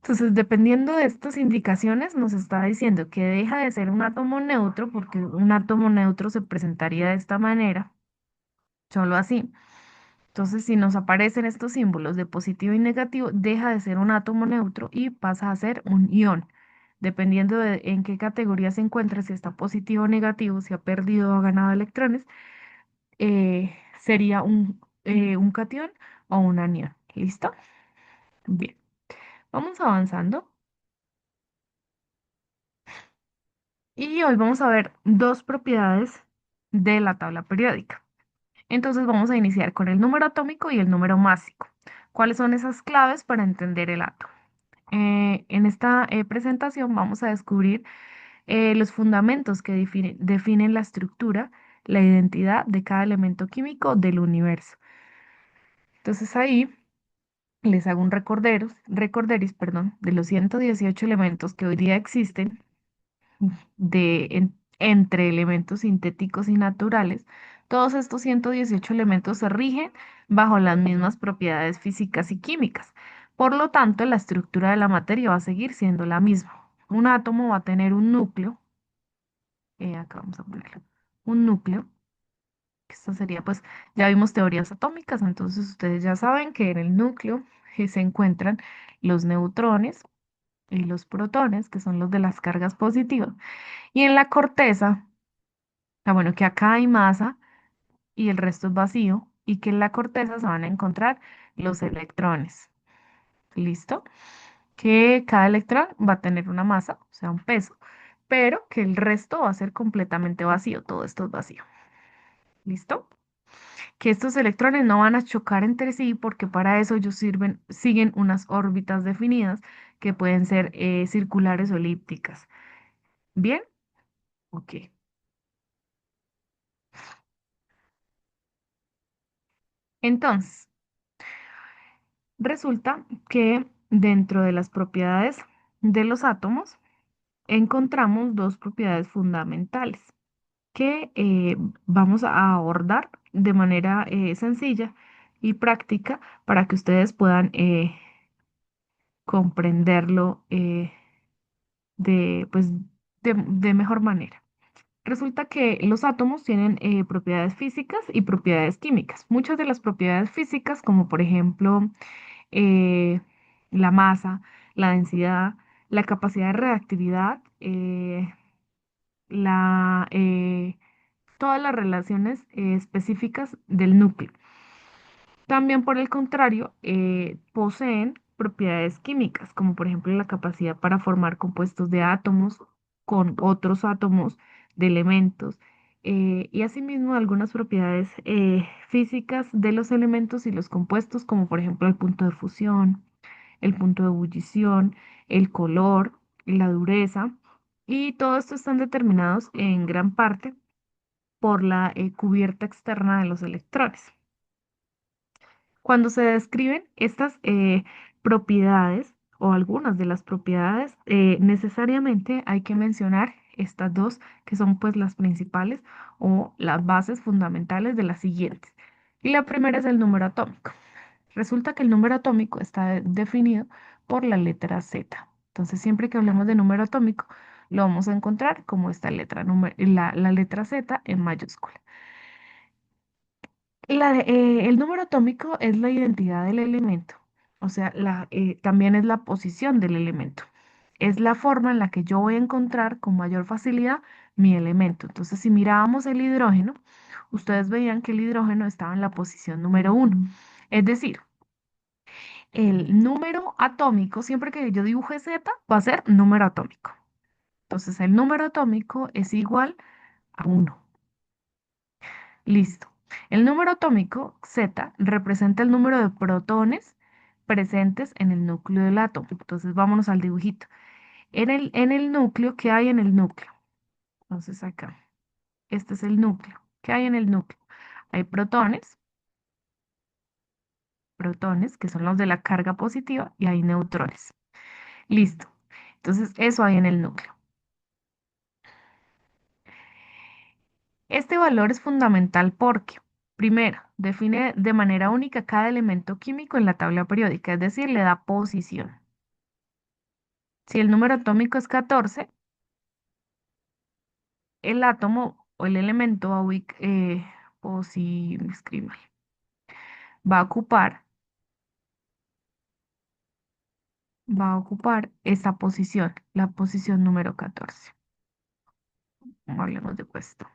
Entonces, dependiendo de estas indicaciones, nos está diciendo que deja de ser un átomo neutro, porque un átomo neutro se presentaría de esta manera, solo así. Entonces, si nos aparecen estos símbolos de positivo y negativo, deja de ser un átomo neutro y pasa a ser un ion. Dependiendo de en qué categoría se encuentra, si está positivo o negativo, si ha perdido o ha ganado electrones, sería un cation o un anión. ¿Listo? Bien, vamos avanzando. Y hoy vamos a ver dos propiedades de la tabla periódica. Entonces vamos a iniciar con el número atómico y el número másico. ¿Cuáles son esas claves para entender el átomo? En esta presentación vamos a descubrir los fundamentos que definen la estructura, la identidad de cada elemento químico del universo. Entonces ahí les hago un recorderis, perdón, de los 118 elementos que hoy día existen entre elementos sintéticos y naturales. Todos estos 118 elementos se rigen bajo las mismas propiedades físicas y químicas. Por lo tanto, la estructura de la materia va a seguir siendo la misma. Un átomo va a tener un núcleo, acá vamos a ponerlo, un núcleo, que esto sería pues, ya vimos teorías atómicas, entonces ustedes ya saben que en el núcleo se encuentran los neutrones y los protones, que son los de las cargas positivas. Y en la corteza, bueno, que acá hay masa y el resto es vacío, y que en la corteza se van a encontrar los electrones. ¿Listo? Que cada electrón va a tener una masa, o sea, un peso, pero que el resto va a ser completamente vacío, todo esto es vacío. ¿Listo? Que estos electrones no van a chocar entre sí porque para eso ellos siguen unas órbitas definidas que pueden ser circulares o elípticas. ¿Bien? Ok. Entonces, resulta que dentro de las propiedades de los átomos encontramos dos propiedades fundamentales que vamos a abordar de manera sencilla y práctica para que ustedes puedan comprenderlo pues, de mejor manera. Resulta que los átomos tienen propiedades físicas y propiedades químicas. Muchas de las propiedades físicas, como por ejemplo eh, la masa, la densidad, la capacidad de reactividad, la, todas las relaciones específicas del núcleo. También, por el contrario, poseen propiedades químicas, como por ejemplo la capacidad para formar compuestos de átomos con otros átomos de elementos, y asimismo algunas propiedades físicas de los elementos y los compuestos, como por ejemplo el punto de fusión, el punto de ebullición, el color, la dureza, y todo esto están determinados en gran parte por la cubierta externa de los electrones. Cuando se describen estas propiedades o algunas de las propiedades, necesariamente hay que mencionar estas dos que son pues las principales o las bases fundamentales de las siguientes. Y la primera es el número atómico. Resulta que el número atómico está definido por la letra Z. Entonces, siempre que hablemos de número atómico, lo vamos a encontrar como esta letra, la letra Z en mayúscula. El número atómico es la identidad del elemento, o sea, también es la posición del elemento. Es la forma en la que yo voy a encontrar con mayor facilidad mi elemento. Entonces, si mirábamos el hidrógeno, ustedes veían que el hidrógeno estaba en la posición número uno. Es decir, el número atómico, siempre que yo dibuje Z, va a ser número atómico. Entonces, el número atómico es igual a uno. Listo. El número atómico Z representa el número de protones presentes en el núcleo del átomo. Entonces vámonos al dibujito. En el núcleo, ¿qué hay en el núcleo? Entonces acá, este es el núcleo. ¿Qué hay en el núcleo? Hay protones que son los de la carga positiva, y hay neutrones. Listo. Entonces eso hay en el núcleo. Este valor es fundamental porque, primero, define de manera única cada elemento químico en la tabla periódica, es decir, le da posición. Si el número atómico es 14, el átomo o el elemento va a, me escribí mal, va a ocupar, va a ocupar esta posición, la posición número 14. Hablemos de puesto.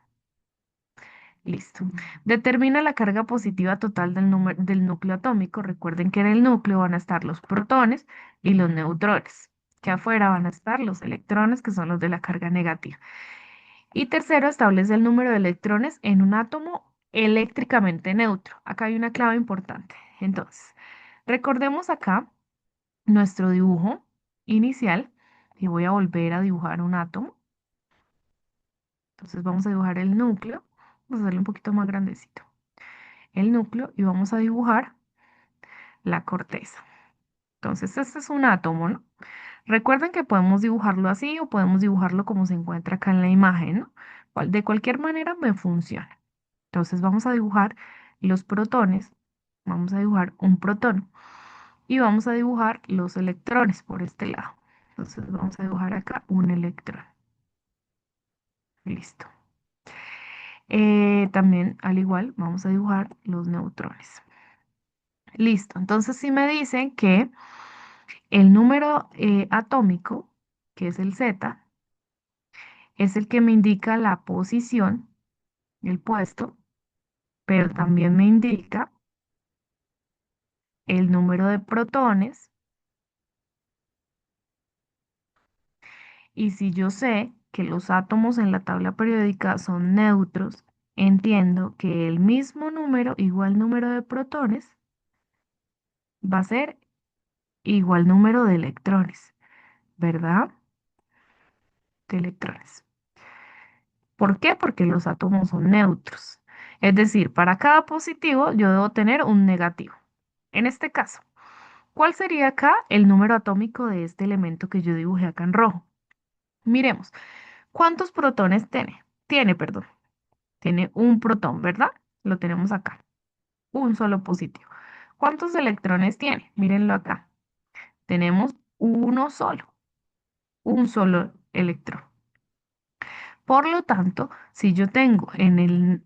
Listo. Determina la carga positiva total del núcleo atómico. Recuerden que en el núcleo van a estar los protones y los neutrones, que afuera van a estar los electrones, que son los de la carga negativa. Y tercero, establece el número de electrones en un átomo eléctricamente neutro. Acá hay una clave importante. Entonces, recordemos acá nuestro dibujo inicial, y voy a volver a dibujar un átomo. Entonces vamos a dibujar el núcleo, vamos a hacerlo un poquito más grandecito. El núcleo, y vamos a dibujar la corteza. Entonces, este es un átomo, ¿no? Recuerden que podemos dibujarlo así o podemos dibujarlo como se encuentra acá en la imagen, ¿no? De cualquier manera me funciona. Entonces vamos a dibujar los protones, vamos a dibujar un protón y vamos a dibujar los electrones por este lado. Entonces vamos a dibujar acá un electrón. Listo. También al igual vamos a dibujar los neutrones. Listo. Entonces si me dicen que el número atómico, que es el Z, es el que me indica la posición, el puesto, pero también me indica el número de protones. Y si yo sé que los átomos en la tabla periódica son neutros, entiendo que el mismo número, igual número de protones, va a ser igual número de electrones, ¿verdad? De electrones. ¿Por qué? Porque los átomos son neutros. Es decir, para cada positivo yo debo tener un negativo. En este caso, ¿cuál sería acá el número atómico de este elemento que yo dibujé acá en rojo? Miremos, ¿cuántos protones tiene? Perdón. Tiene un protón, ¿verdad? Lo tenemos acá, un solo positivo. ¿Cuántos electrones tiene? Mírenlo acá. Tenemos un solo electrón. Por lo tanto, si yo tengo en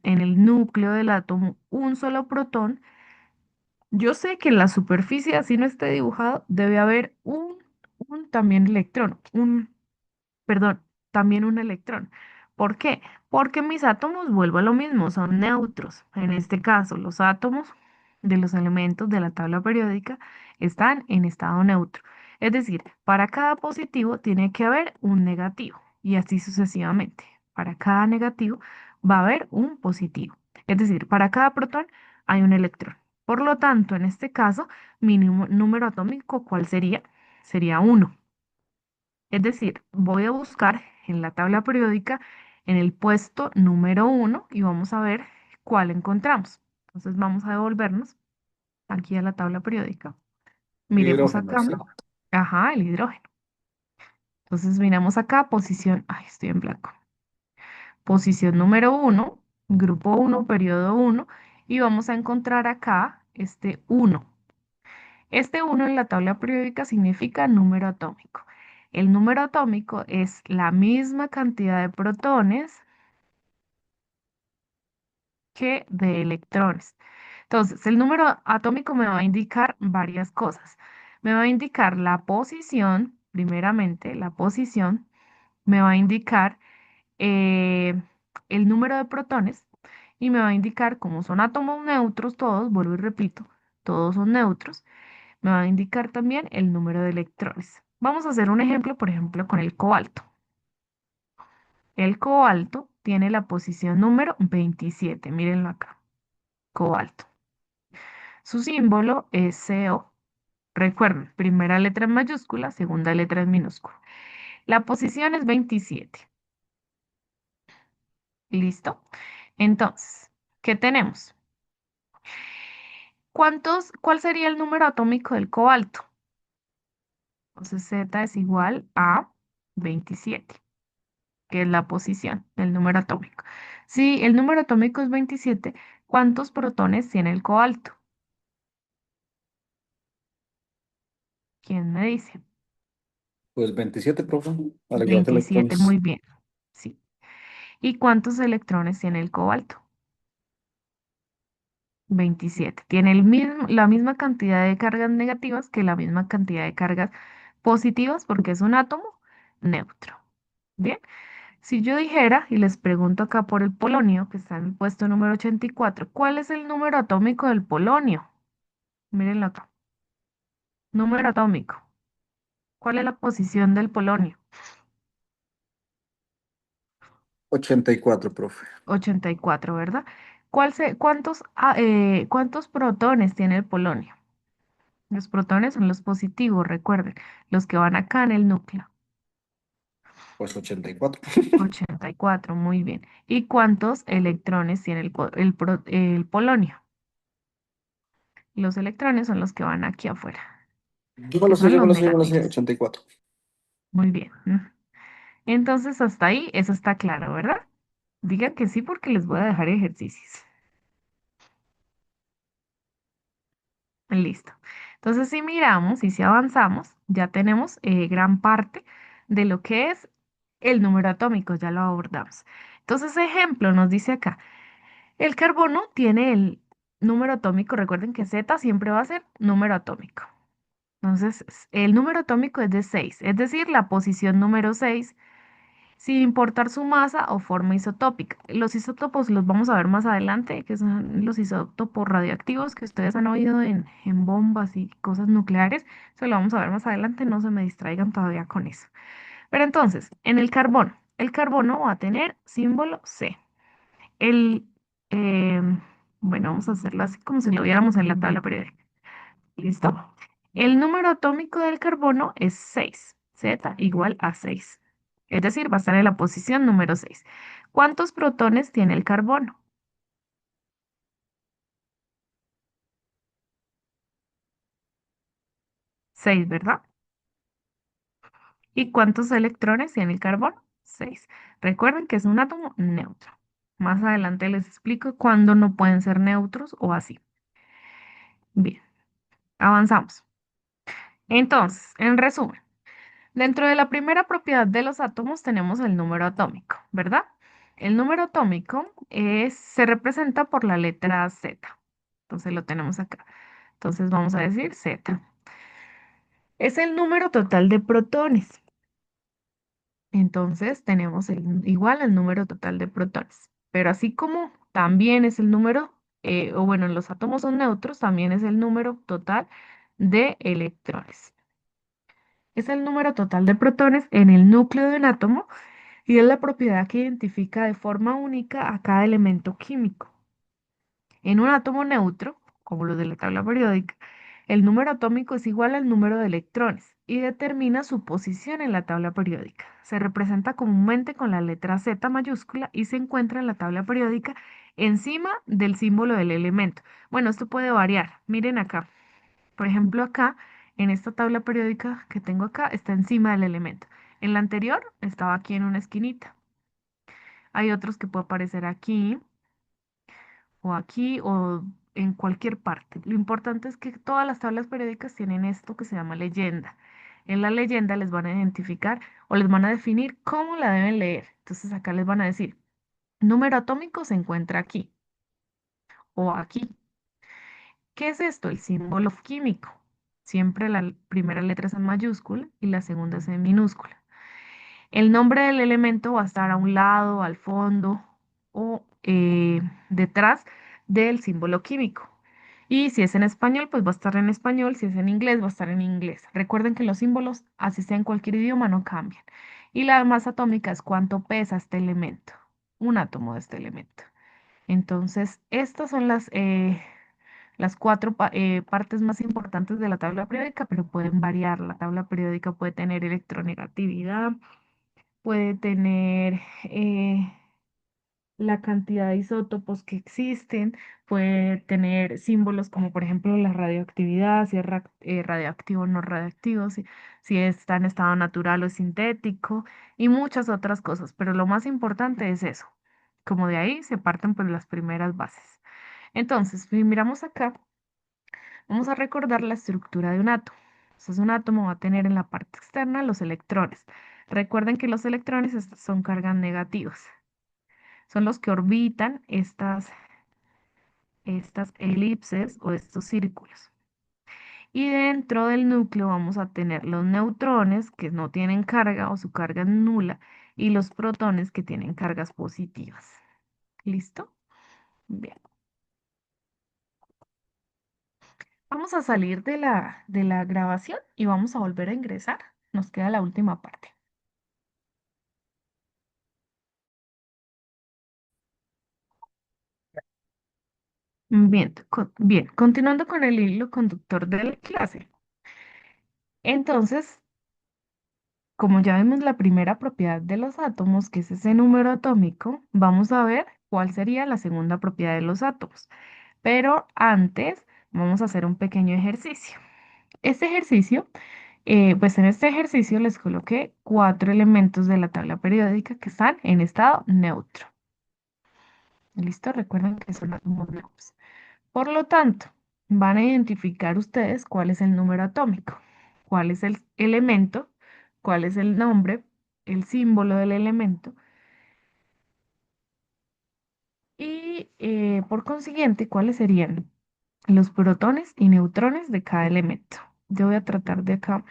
el núcleo del átomo un solo protón, yo sé que en la superficie, así no esté dibujado, debe haber un también electrón, perdón, también un electrón. ¿Por qué? Porque mis átomos, vuelvo a lo mismo, son neutros. En este caso, los átomos de los elementos de la tabla periódica están en estado neutro. Es decir, para cada positivo tiene que haber un negativo y así sucesivamente. Para cada negativo va a haber un positivo. Es decir, para cada protón hay un electrón. Por lo tanto, en este caso, mi número atómico, ¿cuál sería? Sería uno. Es decir, voy a buscar en la tabla periódica en el puesto número uno y vamos a ver cuál encontramos. Entonces vamos a devolvernos aquí a la tabla periódica. Miremos Hidrógeno, acá. sí. Ajá, el hidrógeno. Entonces miramos acá, posición, ay, estoy en blanco. Posición número uno, grupo uno, periodo uno, y vamos a encontrar acá este uno. Este uno en la tabla periódica significa número atómico. El número atómico es la misma cantidad de protones que de electrones. Entonces, el número atómico me va a indicar varias cosas. Me va a indicar la posición, primeramente, la posición, me va a indicar eh, el número de protones y me va a indicar, como son átomos neutros todos, vuelvo y repito, todos son neutros, me va a indicar también el número de electrones. Vamos a hacer un ejemplo, por ejemplo, con el cobalto. El cobalto tiene la posición número 27, mírenlo acá, cobalto. Su símbolo es CO. Recuerden, primera letra en mayúscula, segunda letra en minúscula. La posición es 27. ¿Listo? Entonces, ¿qué tenemos? ¿Cuál sería el número atómico del cobalto? Entonces, Z es igual a 27, que es la posición, el número atómico. Si el número atómico es 27, ¿cuántos protones tiene el cobalto? ¿Quién me dice? Pues 27, profe, al igual que 27, electrones. muy bien. Sí. ¿Y cuántos electrones tiene el cobalto? 27. Tiene la misma cantidad de cargas negativas que la misma cantidad de cargas positivas porque es un átomo neutro. Bien, si yo dijera y les pregunto acá por el polonio, que está en el puesto número 84, ¿cuál es el número atómico del polonio? Mírenlo acá. Número atómico. ¿Cuál es la posición del polonio? 84, profe. 84, ¿verdad? ¿Cuántos protones tiene el polonio? Los protones son los positivos, recuerden, los que van acá en el núcleo. Pues 84. 84, muy bien. ¿Y cuántos electrones tiene el polonio? Los electrones son los que van aquí afuera, Yo me que lo sé, son yo me los lo sé, yo me lo sé. negativos. 84. Muy bien. Entonces, hasta ahí, eso está claro, ¿verdad? Digan que sí porque les voy a dejar ejercicios. Listo. Entonces, si miramos y si avanzamos, ya tenemos gran parte de lo que es el número atómico, ya lo abordamos. Entonces, ejemplo, nos dice acá, el carbono tiene el número atómico, recuerden que Z siempre va a ser número atómico. Entonces, el número atómico es de 6, es decir, la posición número 6, sin importar su masa o forma isotópica. Los isótopos los vamos a ver más adelante, que son los isótopos radioactivos que ustedes han oído en bombas y cosas nucleares. Eso lo vamos a ver más adelante, no se me distraigan todavía con eso. Pero entonces, en el carbono va a tener símbolo C. El, bueno, vamos a hacerlo así como si lo viéramos en la tabla periódica. ¿Listo? El número atómico del carbono es 6. Z igual a 6. Es decir, va a estar en la posición número 6. ¿Cuántos protones tiene el carbono? 6, ¿verdad? ¿Y cuántos electrones tiene el carbono? 6. Recuerden que es un átomo neutro. Más adelante les explico cuándo no pueden ser neutros o así. Bien, avanzamos. Entonces, en resumen, dentro de la primera propiedad de los átomos tenemos el número atómico, ¿verdad? El número atómico se representa por la letra Z. Entonces lo tenemos acá. Entonces vamos a decir Z. Es el número total de protones. Entonces tenemos igual el número total de protones. Pero así como también es el número, o bueno, los átomos son neutros, también es el número total de electrones. Es el número total de protones en el núcleo de un átomo y es la propiedad que identifica de forma única a cada elemento químico. En un átomo neutro, como los de la tabla periódica, el número atómico es igual al número de electrones y determina su posición en la tabla periódica. Se representa comúnmente con la letra Z mayúscula y se encuentra en la tabla periódica encima del símbolo del elemento. Bueno, esto puede variar. Miren acá. Por ejemplo, acá, en esta tabla periódica que tengo acá, está encima del elemento. En la anterior estaba aquí en una esquinita. Hay otros que puede aparecer aquí o en cualquier parte. Lo importante es que todas las tablas periódicas tienen esto que se llama leyenda. En la leyenda les van a identificar o les van a definir cómo la deben leer. Entonces acá les van a decir, número atómico se encuentra aquí o aquí. ¿Qué es esto? El símbolo químico. Siempre la primera letra es en mayúscula y la segunda es en minúscula. El nombre del elemento va a estar a un lado, al fondo o detrás del símbolo químico. Y si es en español, pues va a estar en español. Si es en inglés, va a estar en inglés. Recuerden que los símbolos, así sea en cualquier idioma, no cambian. Y la masa atómica es cuánto pesa este elemento, un átomo de este elemento. Entonces, estas son las cuatro partes más importantes de la tabla periódica, pero pueden variar. La tabla periódica puede tener electronegatividad, puede tener la cantidad de isótopos que existen, puede tener símbolos como por ejemplo la radioactividad, si es radioactivo o no radioactivo, si está en estado natural o sintético y muchas otras cosas, pero lo más importante es eso. Como de ahí se parten pues las primeras bases. Entonces, si miramos acá, vamos a recordar la estructura de un átomo. Entonces, un átomo va a tener en la parte externa los electrones. Recuerden que los electrones son cargas negativas. Son los que orbitan estas elipses o estos círculos. Y dentro del núcleo vamos a tener los neutrones que no tienen carga o su carga es nula y los protones que tienen cargas positivas. ¿Listo? Bien. Vamos a salir de la grabación y vamos a volver a ingresar. Nos queda la última parte. Bien, bien, continuando con el hilo conductor de la clase. Entonces, como ya vimos la primera propiedad de los átomos, que es ese número atómico, vamos a ver cuál sería la segunda propiedad de los átomos. Pero antes vamos a hacer un pequeño ejercicio. Este ejercicio, pues en este ejercicio les coloqué cuatro elementos de la tabla periódica que están en estado neutro. ¿Listo? Recuerden que son átomos neutros. Por lo tanto, van a identificar ustedes cuál es el número atómico, cuál es el elemento, cuál es el nombre, el símbolo del elemento y por consiguiente, cuáles serían los protones y neutrones de cada elemento. Yo voy a tratar de acá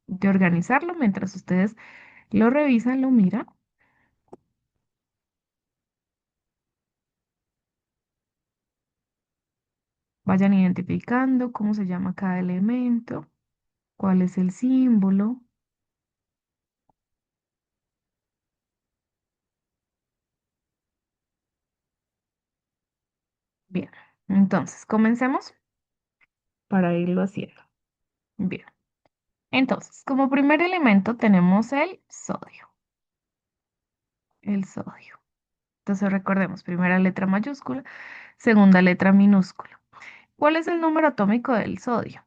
de organizarlo mientras ustedes lo revisan, lo miran, vayan identificando cómo se llama cada elemento, cuál es el símbolo. Bien, entonces comencemos para irlo haciendo. Bien, entonces, como primer elemento tenemos el sodio, el sodio. Entonces recordemos, primera letra mayúscula, segunda letra minúscula. ¿Cuál es el número atómico del sodio?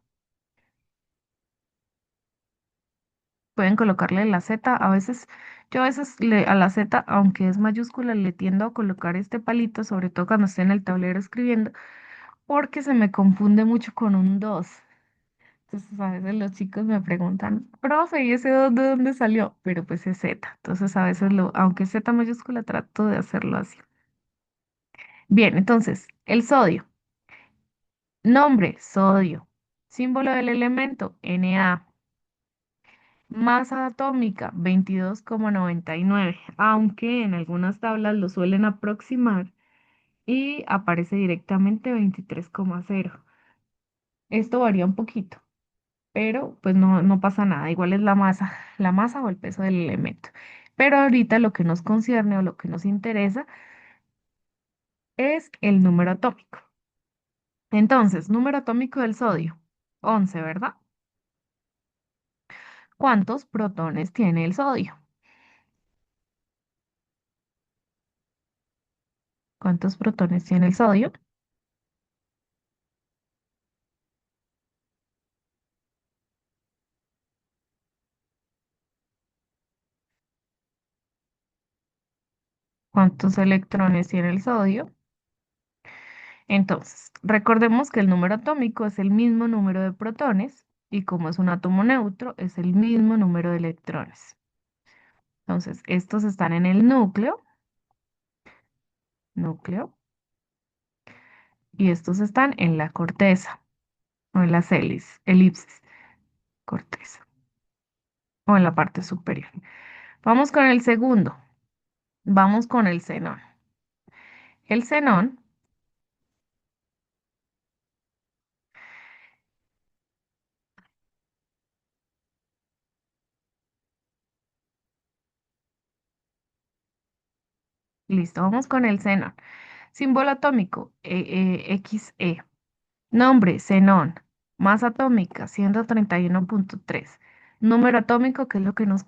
Pueden colocarle la Z, yo a veces a la Z, aunque es mayúscula, le tiendo a colocar este palito, sobre todo cuando estoy en el tablero escribiendo, porque se me confunde mucho con un 2. Entonces a veces los chicos me preguntan, profe, ¿y ese 2 de dónde salió? Pero pues es Z. Entonces a veces aunque es Z mayúscula, trato de hacerlo así. Bien, entonces, el sodio. Nombre, sodio. Símbolo del elemento, Na. Masa atómica, 22,99, aunque en algunas tablas lo suelen aproximar y aparece directamente 23,0. Esto varía un poquito, pero pues no pasa nada, igual es la masa o el peso del elemento. Pero ahorita lo que nos concierne o lo que nos interesa es el número atómico. Entonces, número atómico del sodio, 11, ¿verdad? ¿Cuántos protones tiene el sodio? ¿Cuántos protones tiene el sodio? ¿Cuántos electrones tiene el sodio? Entonces, recordemos que el número atómico es el mismo número de protones y como es un átomo neutro, es el mismo número de electrones. Entonces, estos están en el núcleo, y estos están en la corteza o en las elipsis, corteza o en la parte superior. Vamos con el segundo. Vamos con el xenón. El xenón, listo, vamos con el xenón. Símbolo atómico, Xe. Nombre, xenón. Masa atómica, 131.3. Número atómico, que es lo que nos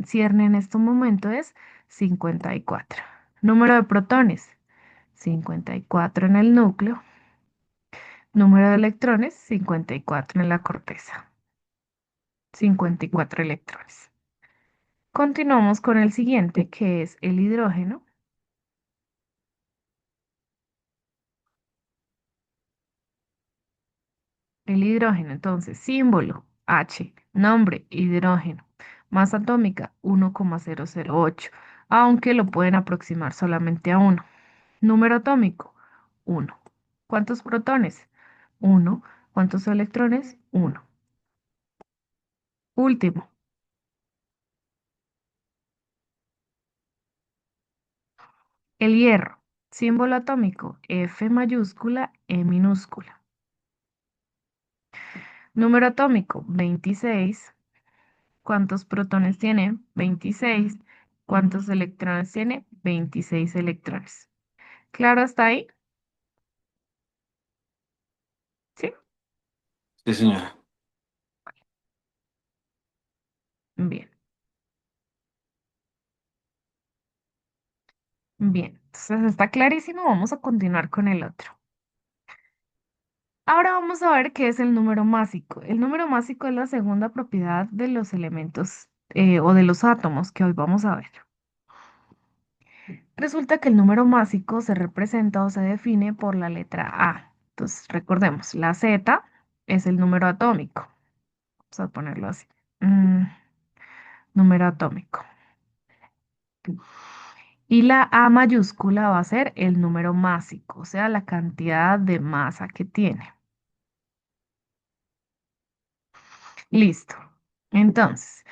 cierne en este momento, es 54. Número de protones, 54 en el núcleo. Número de electrones, 54 en la corteza. 54 electrones. Continuamos con el siguiente, que es el hidrógeno. El hidrógeno, entonces, símbolo H, nombre hidrógeno, masa atómica 1,008, aunque lo pueden aproximar solamente a 1. Número atómico 1. ¿Cuántos protones? 1. ¿Cuántos electrones? 1. Último, el hierro, símbolo atómico F mayúscula, E minúscula. Número atómico 26. ¿Cuántos protones tiene? 26. ¿Cuántos electrones tiene? 26 electrones. ¿Claro hasta ahí? Sí. Sí, señora. Bien, bien. Entonces está clarísimo. Vamos a continuar con el otro. Ahora vamos a ver qué es el número másico. El número másico es la segunda propiedad de los elementos o de los átomos que hoy vamos a ver. Resulta que el número másico se representa o se define por la letra A. Entonces, recordemos, la Z es el número atómico. Vamos a ponerlo así. Mm, número atómico. Y la A mayúscula va a ser el número másico, o sea, la cantidad de masa que tiene. Listo. Entonces,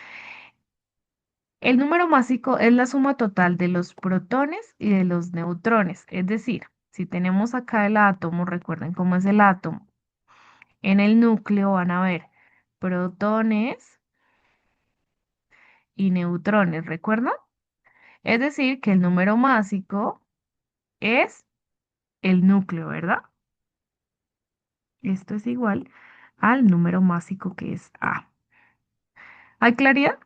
el número másico es la suma total de los protones y de los neutrones. Es decir, si tenemos acá el átomo, recuerden cómo es el átomo. En el núcleo van a haber protones y neutrones, ¿recuerdan? Es decir, que el número másico es el núcleo, ¿verdad? Esto es igual al número másico que es A. ¿Hay claridad?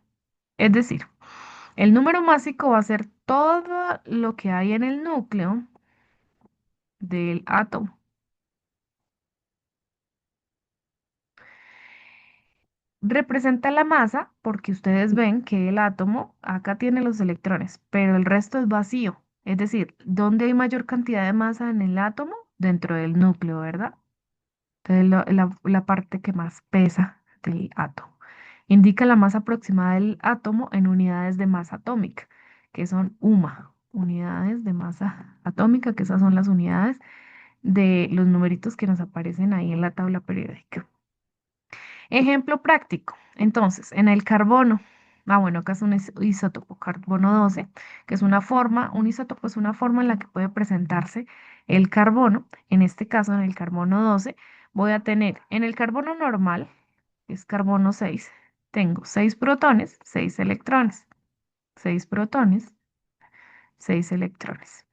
Es decir, el número másico va a ser todo lo que hay en el núcleo del átomo. Representa la masa porque ustedes ven que el átomo acá tiene los electrones, pero el resto es vacío. Es decir, ¿dónde hay mayor cantidad de masa en el átomo? Dentro del núcleo, ¿verdad? Entonces, la parte que más pesa del átomo. Indica la masa aproximada del átomo en unidades de masa atómica, que son UMA, unidades de masa atómica, que esas son las unidades de los numeritos que nos aparecen ahí en la tabla periódica. Ejemplo práctico. Entonces, en el carbono, bueno, acá es un isótopo, carbono 12, que es una forma, un isótopo es una forma en la que puede presentarse el carbono. En este caso, en el carbono 12, voy a tener en el carbono normal, que es carbono 6, tengo 6 protones, 6 electrones. 6 protones, 6 electrones.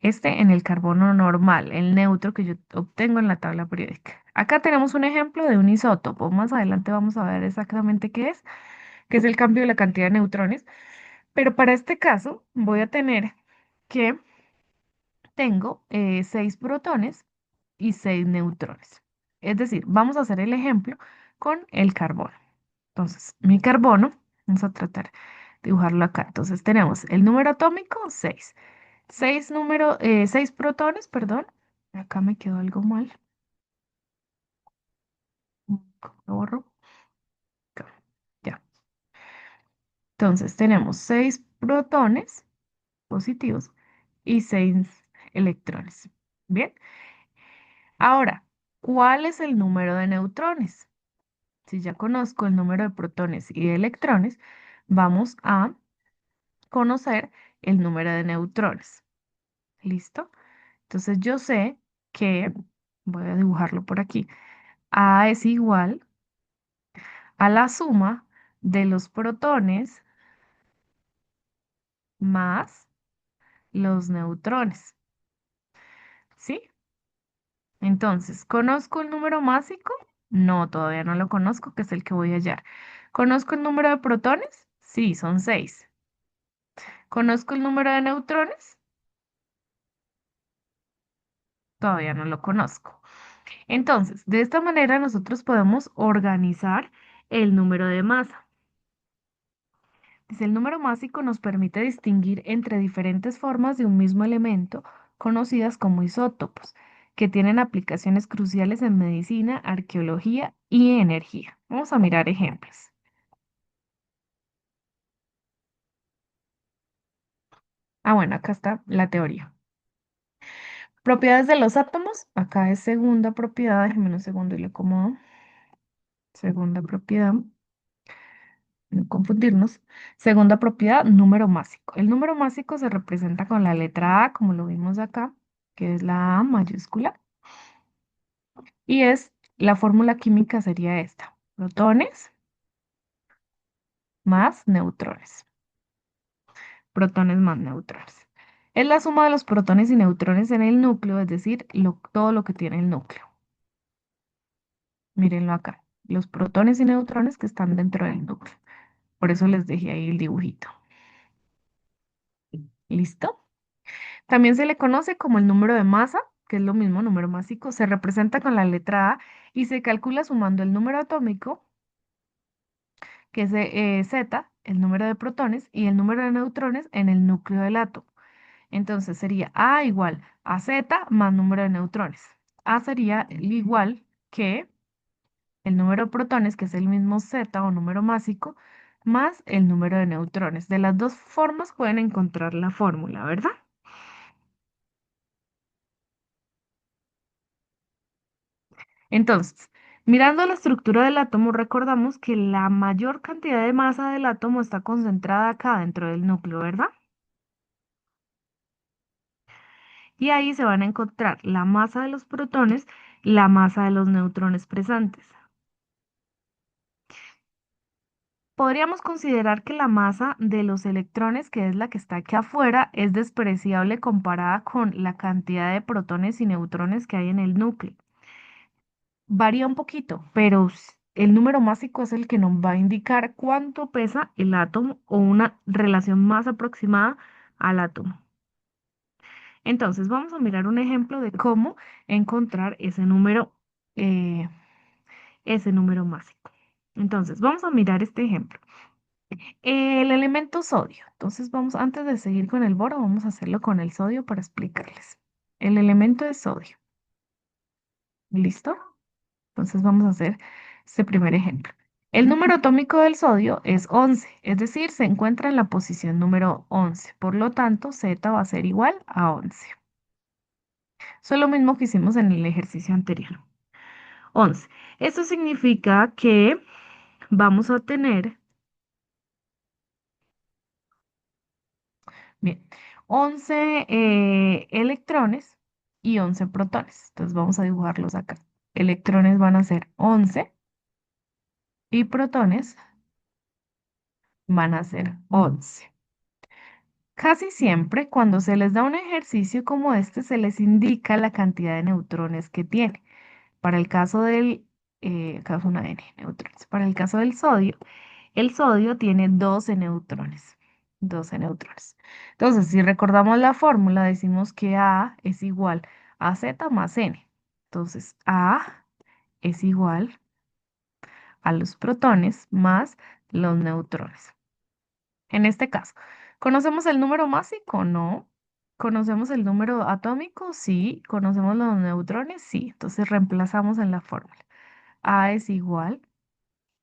Este en el carbono normal, el neutro que yo obtengo en la tabla periódica. Acá tenemos un ejemplo de un isótopo. Más adelante vamos a ver exactamente qué es, que es el cambio de la cantidad de neutrones. Pero para este caso voy a tener que tengo 6 protones y 6 neutrones. Es decir, vamos a hacer el ejemplo con el carbono. Entonces, mi carbono, vamos a tratar de dibujarlo acá. Entonces tenemos el número atómico 6. 6 protones, perdón. Acá me quedó algo mal. Lo borro. Acá. Ya. Entonces tenemos 6 protones positivos y 6 electrones. Bien, ahora, ¿cuál es el número de neutrones? Si ya conozco el número de protones y de electrones, vamos a conocer el número de neutrones. ¿Listo? Entonces yo sé que, voy a dibujarlo por aquí, A es igual a la suma de los protones más los neutrones. ¿Sí? Entonces, ¿conozco el número másico? No, todavía no lo conozco, que es el que voy a hallar. ¿Conozco el número de protones? Sí, son 6. ¿Conozco el número de neutrones? Todavía no lo conozco. Entonces, de esta manera nosotros podemos organizar el número de masa. Dice, el número másico nos permite distinguir entre diferentes formas de un mismo elemento, conocidas como isótopos, que tienen aplicaciones cruciales en medicina, arqueología y energía. Vamos a mirar ejemplos. Ah, bueno, acá está la teoría. Propiedades de los átomos. Acá es segunda propiedad. Déjeme un segundo y le acomodo. Segunda propiedad. No confundirnos. Segunda propiedad, número másico. El número másico se representa con la letra A, como lo vimos acá, que es la A mayúscula. Y la fórmula química sería esta. Protones más neutrones. Protones más neutrones. Es la suma de los protones y neutrones en el núcleo, es decir, todo lo que tiene el núcleo. Mírenlo acá. Los protones y neutrones que están dentro del núcleo. Por eso les dejé ahí el dibujito. ¿Listo? También se le conoce como el número de masa, que es lo mismo, número másico, se representa con la letra A y se calcula sumando el número atómico, que es Z, el número de protones, y el número de neutrones en el núcleo del átomo. Entonces sería A igual a Z más número de neutrones. A sería el igual que el número de protones, que es el mismo Z o número másico, más el número de neutrones. De las dos formas pueden encontrar la fórmula, ¿verdad? Entonces, mirando la estructura del átomo, recordamos que la mayor cantidad de masa del átomo está concentrada acá dentro del núcleo, ¿verdad? Y ahí se van a encontrar la masa de los protones, la masa de los neutrones presentes. Podríamos considerar que la masa de los electrones, que es la que está aquí afuera, es despreciable comparada con la cantidad de protones y neutrones que hay en el núcleo. Varía un poquito, pero el número másico es el que nos va a indicar cuánto pesa el átomo o una relación más aproximada al átomo. Entonces, vamos a mirar un ejemplo de cómo encontrar eh, ese número másico. Entonces, vamos a mirar este ejemplo. El elemento sodio. Entonces, antes de seguir con el boro, vamos a hacerlo con el sodio para explicarles. El elemento de sodio. ¿Listo? Entonces vamos a hacer este primer ejemplo. El número atómico del sodio es 11, es decir, se encuentra en la posición número 11. Por lo tanto, Z va a ser igual a 11. Eso es lo mismo que hicimos en el ejercicio anterior. 11. Esto significa que vamos a tener, bien, 11 electrones y 11 protones. Entonces vamos a dibujarlos acá. Electrones van a ser 11 y protones van a ser 11. Casi siempre, cuando se les da un ejercicio como este, se les indica la cantidad de neutrones que tiene. Para el caso acá es una N, neutrones. Para el caso del sodio, el sodio tiene 12 neutrones. 12 neutrones. Entonces, si recordamos la fórmula, decimos que A es igual a Z más N. Entonces, A es igual a los protones más los neutrones. En este caso, ¿conocemos el número másico? No. ¿Conocemos el número atómico? Sí. ¿Conocemos los neutrones? Sí. Entonces reemplazamos en la fórmula. A es igual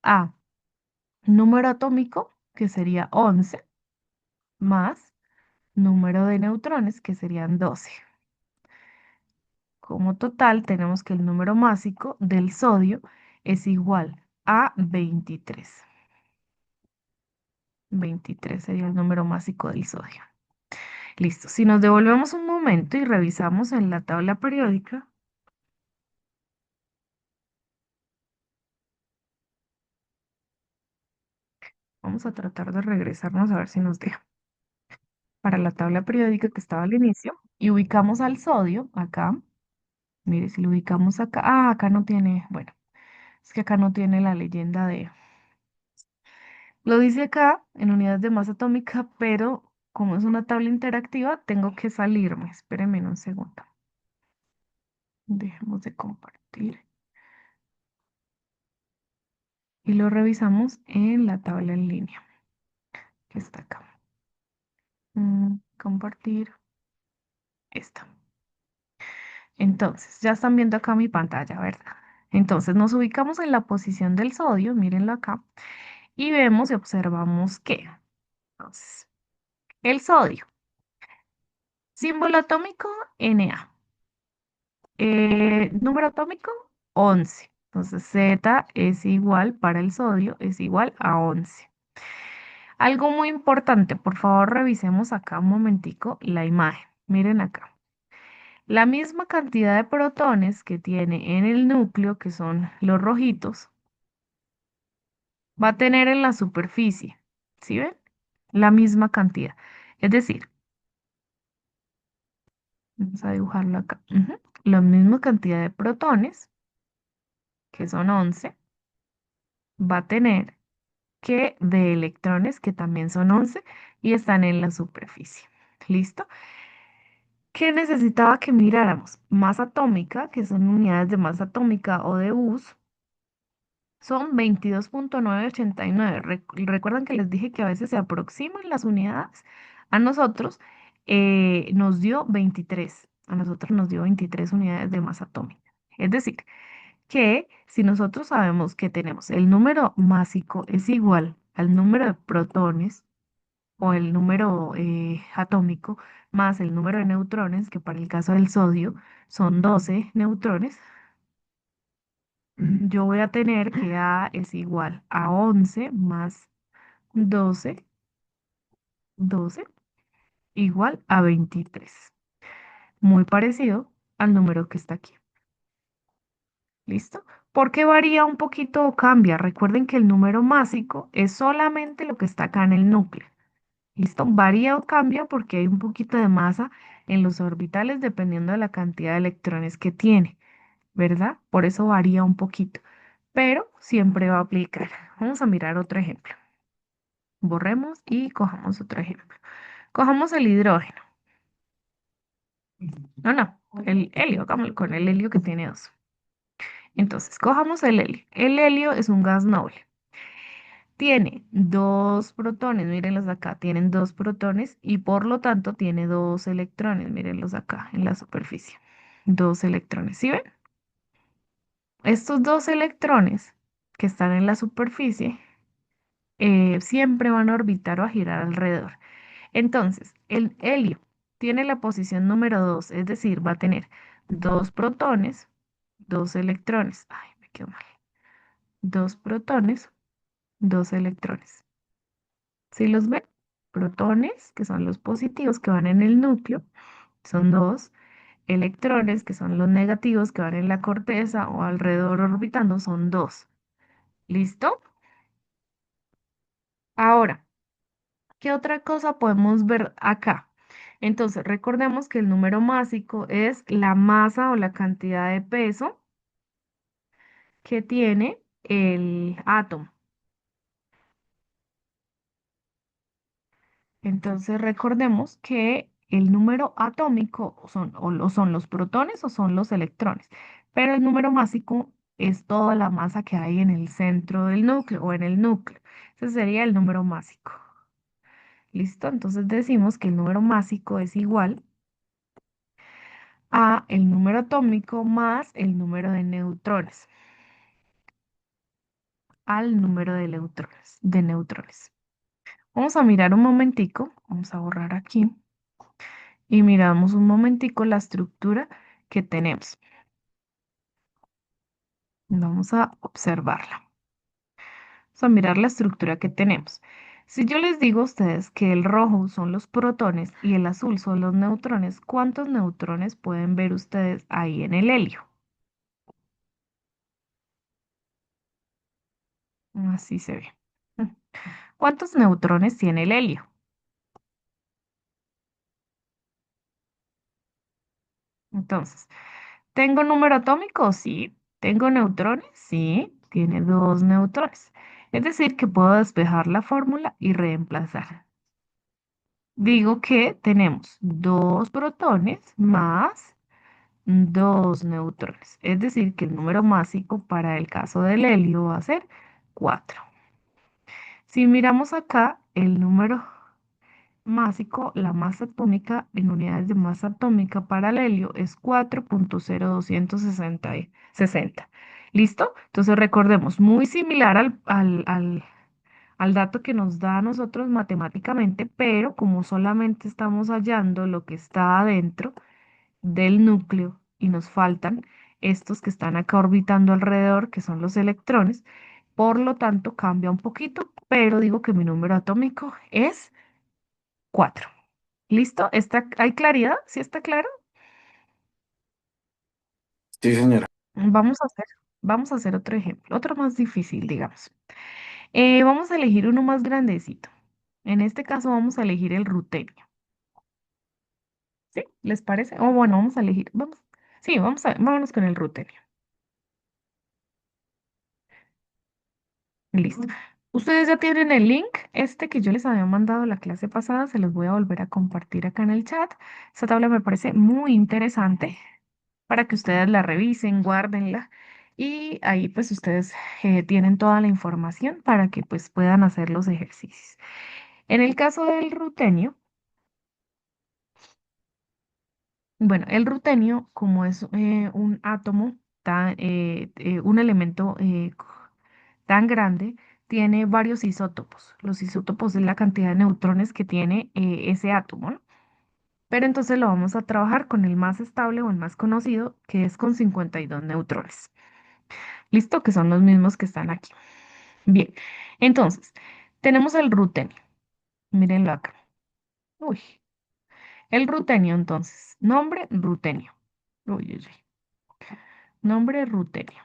a número atómico, que sería 11, más número de neutrones, que serían 12. como total, tenemos que el número másico del sodio es igual a 23. 23 sería el número másico del sodio. Listo. Si nos devolvemos un momento y revisamos en la tabla periódica, vamos a tratar de regresarnos a ver si nos deja. Para la tabla periódica que estaba al inicio y ubicamos al sodio acá. Mire, si lo ubicamos acá, acá no tiene, bueno, es que acá no tiene la leyenda de, lo dice acá en unidades de masa atómica, pero como es una tabla interactiva, tengo que salirme. Espérenme un segundo. Dejemos de compartir y lo revisamos en la tabla en línea que está acá. Compartir esta. Entonces, ya están viendo acá mi pantalla, ¿verdad? Entonces, nos ubicamos en la posición del sodio, mírenlo acá, y vemos y observamos que, entonces, el sodio, símbolo atómico Na, número atómico 11. Entonces, Z es igual para el sodio, es igual a 11. Algo muy importante, por favor, revisemos acá un momentico la imagen. Miren acá. La misma cantidad de protones que tiene en el núcleo, que son los rojitos, va a tener en la superficie. ¿Sí ven? La misma cantidad. Es decir, vamos a dibujarlo acá. La misma cantidad de protones, que son 11, va a tener que de electrones, que también son 11, y están en la superficie. ¿Listo? ¿Qué necesitaba que miráramos? Masa atómica, que son unidades de masa atómica o de US, son 22,989. Recuerdan que les dije que a veces se aproximan las unidades. A nosotros nos dio 23. A nosotros nos dio 23 unidades de masa atómica. Es decir, que si nosotros sabemos que tenemos el número másico es igual al número de protones o el número atómico más el número de neutrones, que para el caso del sodio son 12 neutrones, yo voy a tener que A es igual a 11 más 12, 12 igual a 23. Muy parecido al número que está aquí. ¿Listo? ¿Por qué varía un poquito o cambia? Recuerden que el número másico es solamente lo que está acá en el núcleo. ¿Listo? Varía o cambia porque hay un poquito de masa en los orbitales dependiendo de la cantidad de electrones que tiene, ¿verdad? Por eso varía un poquito, pero siempre va a aplicar. Vamos a mirar otro ejemplo. Borremos y cojamos otro ejemplo. Cojamos el hidrógeno. No, el helio, hagámoslo con el helio que tiene dos. Entonces, cojamos el helio. El helio es un gas noble. Tiene dos protones, mírenlos acá, tienen dos protones y por lo tanto tiene dos electrones, mírenlos acá en la superficie. Dos electrones, ¿sí ven? Estos dos electrones que están en la superficie siempre van a orbitar o a girar alrededor. Entonces, el helio tiene la posición número 2, es decir, va a tener dos protones, dos electrones. Ay, me quedo mal. Dos protones, dos electrones. ¿Sí los ven? Protones, que son los positivos que van en el núcleo, son dos. Electrones, que son los negativos que van en la corteza o alrededor orbitando, son dos. ¿Listo? Ahora, ¿qué otra cosa podemos ver acá? Entonces, recordemos que el número másico es la masa o la cantidad de peso que tiene el átomo. Entonces, recordemos que el número atómico son los protones o son los electrones, pero el número másico es toda la masa que hay en el centro del núcleo o en el núcleo. Ese sería el número másico. ¿Listo? Entonces decimos que el número másico es igual a el número atómico más el número de neutrones, al número de neutrones. Vamos a mirar un momentico, vamos a borrar aquí y miramos un momentico la estructura que tenemos. Vamos a observarla. Vamos a mirar la estructura que tenemos. Si yo les digo a ustedes que el rojo son los protones y el azul son los neutrones, ¿cuántos neutrones pueden ver ustedes ahí en el helio? Así se ve. ¿Cuántos neutrones tiene el helio? Entonces, ¿tengo número atómico? Sí. ¿Tengo neutrones? Sí. Tiene dos neutrones. Es decir, que puedo despejar la fórmula y reemplazar. Digo que tenemos dos protones más dos neutrones. Es decir, que el número másico para el caso del helio va a ser 4. Si miramos acá, el número másico, la masa atómica en unidades de masa atómica para el helio es 4,0260. ¿Listo? Entonces recordemos, muy similar al dato que nos da a nosotros matemáticamente, pero como solamente estamos hallando lo que está adentro del núcleo y nos faltan estos que están acá orbitando alrededor, que son los electrones, por lo tanto cambia un poquito, pero digo que mi número atómico es 4. ¿Listo? ¿Hay claridad? ¿Sí está claro? Sí, señora. Vamos a hacer, vamos a hacer otro ejemplo, otro más difícil, digamos. Vamos a elegir uno más grandecito. En este caso vamos a elegir el rutenio. ¿Sí? ¿Les parece? O bueno, vamos a elegir, sí, vámonos con el rutenio. Listo. Ustedes ya tienen el link, este que yo les había mandado la clase pasada, se los voy a volver a compartir acá en el chat. Esta tabla me parece muy interesante para que ustedes la revisen, guárdenla y ahí pues ustedes tienen toda la información para que pues puedan hacer los ejercicios. En el caso del rutenio, bueno, el rutenio como es un átomo, un elemento tan grande, tiene varios isótopos. Los isótopos es la cantidad de neutrones que tiene ese átomo, ¿no? Pero entonces lo vamos a trabajar con el más estable o el más conocido, que es con 52 neutrones. ¿Listo? Que son los mismos que están aquí. Bien, entonces, tenemos el rutenio. Mírenlo acá. Uy, el rutenio entonces. Nombre, rutenio. Uy, uy, uy. Nombre, rutenio.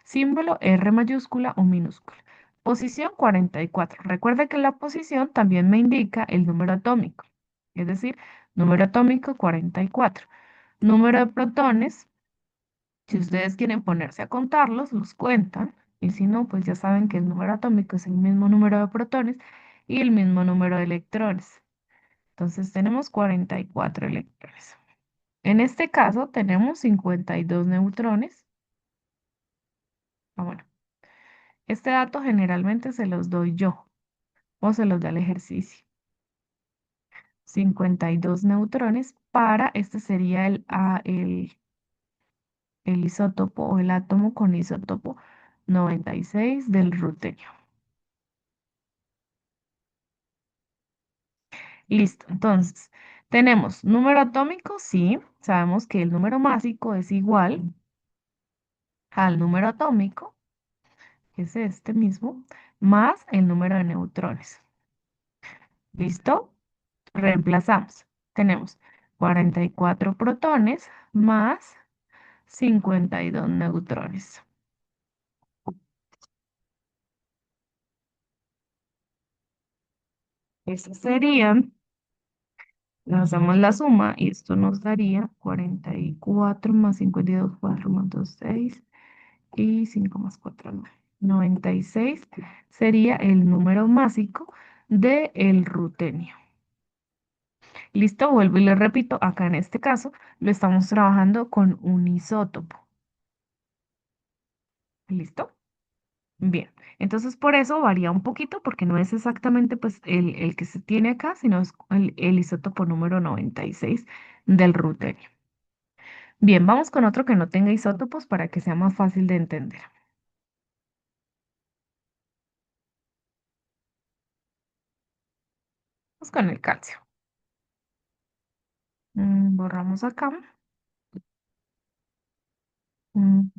Símbolo R mayúscula o minúscula. Posición 44. Recuerda que la posición también me indica el número atómico. Es decir, número atómico 44. Número de protones, si ustedes quieren ponerse a contarlos, los cuentan. Y si no, pues ya saben que el número atómico es el mismo número de protones y el mismo número de electrones. Entonces tenemos 44 electrones. En este caso tenemos 52 neutrones. Ah, bueno, este dato generalmente se los doy yo o se los da el ejercicio. 52 neutrones para, este sería el isótopo o el átomo con isótopo 96 del rutenio. Listo, entonces, tenemos número atómico, sí, sabemos que el número másico es igual al número atómico, que es este mismo, más el número de neutrones. ¿Listo? Reemplazamos. Tenemos 44 protones más 52 neutrones. Esos serían, nos hacemos la suma y esto nos daría 44 más 52, 4 más 2, 6 y 5 más 4, 9. 96 sería el número másico del rutenio. Listo, vuelvo y le repito, acá en este caso lo estamos trabajando con un isótopo. ¿Listo? Bien, entonces por eso varía un poquito porque no es exactamente pues el que se tiene acá, sino es el isótopo número 96 del rutenio. Bien, vamos con otro que no tenga isótopos para que sea más fácil de entender. Vamos con el calcio. Borramos acá.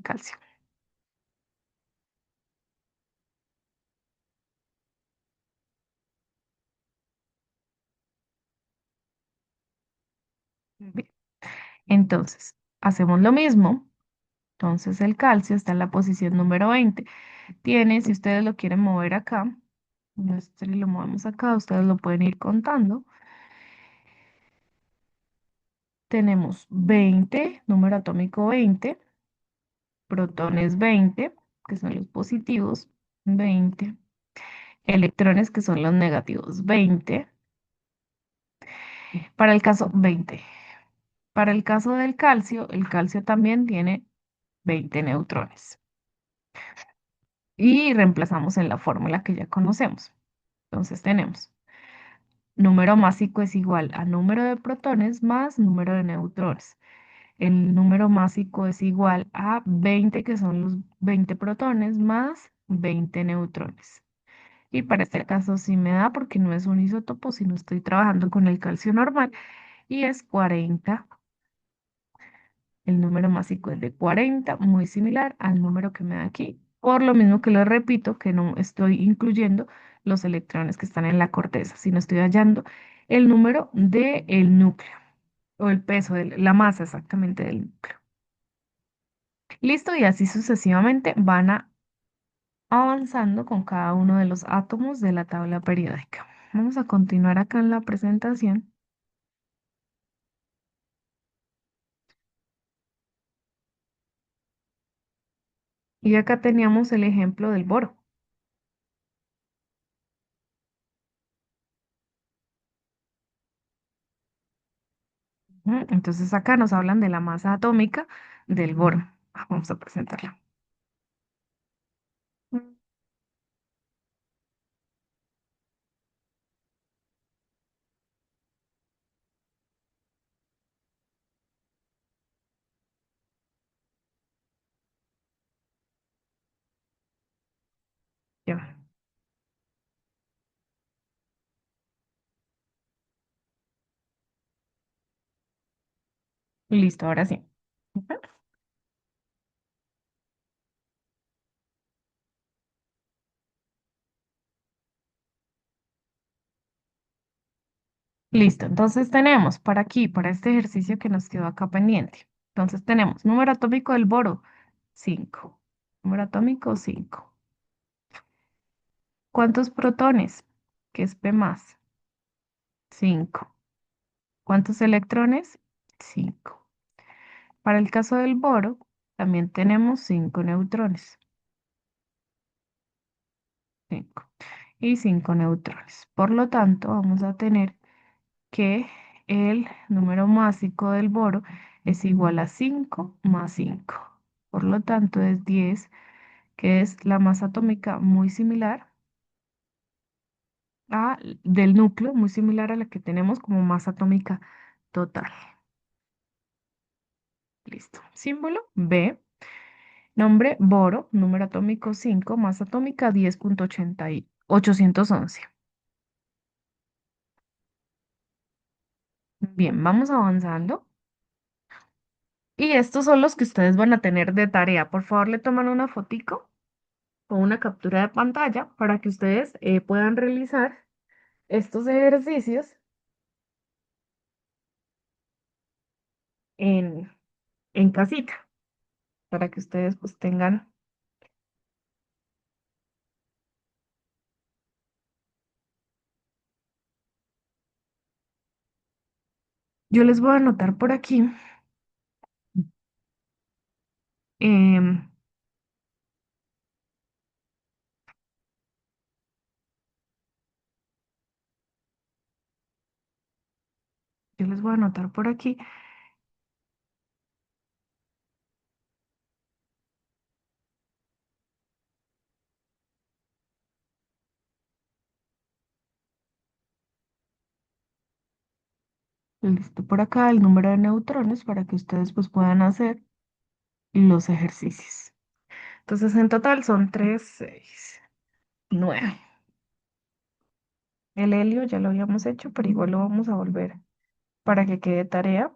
calcio. Bien, entonces, hacemos lo mismo. Entonces, el calcio está en la posición número 20. Tiene, si ustedes lo quieren mover acá, si lo movemos acá, ustedes lo pueden ir contando. Tenemos 20, número atómico 20, protones 20, que son los positivos, 20, electrones, que son los negativos, 20. Para el caso 20. Para el caso del calcio, el calcio también tiene 20 neutrones. Y reemplazamos en la fórmula que ya conocemos. Entonces tenemos número másico es igual a número de protones más número de neutrones. El número másico es igual a 20, que son los 20 protones, más 20 neutrones. Y para este caso sí me da porque no es un isótopo, sino estoy trabajando con el calcio normal y es 40. El número másico es de 40, muy similar al número que me da aquí. Por lo mismo que lo repito, que no estoy incluyendo los electrones que están en la corteza, sino estoy hallando el número del núcleo o el peso, de la masa exactamente del núcleo. Listo, y así sucesivamente van avanzando con cada uno de los átomos de la tabla periódica. Vamos a continuar acá en la presentación. Y acá teníamos el ejemplo del boro. Entonces acá nos hablan de la masa atómica del boro. Vamos a presentarla. Mm, Ya, listo, ahora sí. Ujú. Listo, entonces tenemos para aquí, para este ejercicio que nos quedó acá pendiente. Entonces tenemos número atómico del boro, 5. Número atómico, 5. ¿Cuántos protones? Que es P más, 5. ¿Cuántos electrones? 5. Para el caso del boro, también tenemos 5 neutrones. 5 y 5 neutrones. Por lo tanto, vamos a tener que el número másico del boro es igual a 5 más 5. Por lo tanto, es 10, que es la masa atómica muy similar del núcleo, muy similar a la que tenemos como masa atómica total. Listo. Símbolo B. Nombre boro, número atómico 5, masa atómica 10,811. Bien, vamos avanzando. Y estos son los que ustedes van a tener de tarea. Por favor, le toman una fotico o una captura de pantalla para que ustedes puedan realizar estos ejercicios en, en casita, para que ustedes pues tengan. Yo les voy a anotar por aquí. em, yo les voy a anotar por aquí. Listo por acá el número de neutrones para que ustedes pues puedan hacer los ejercicios. Entonces en total son 3, 6, 9. El helio ya lo habíamos hecho, pero igual lo vamos a volver para que quede tarea.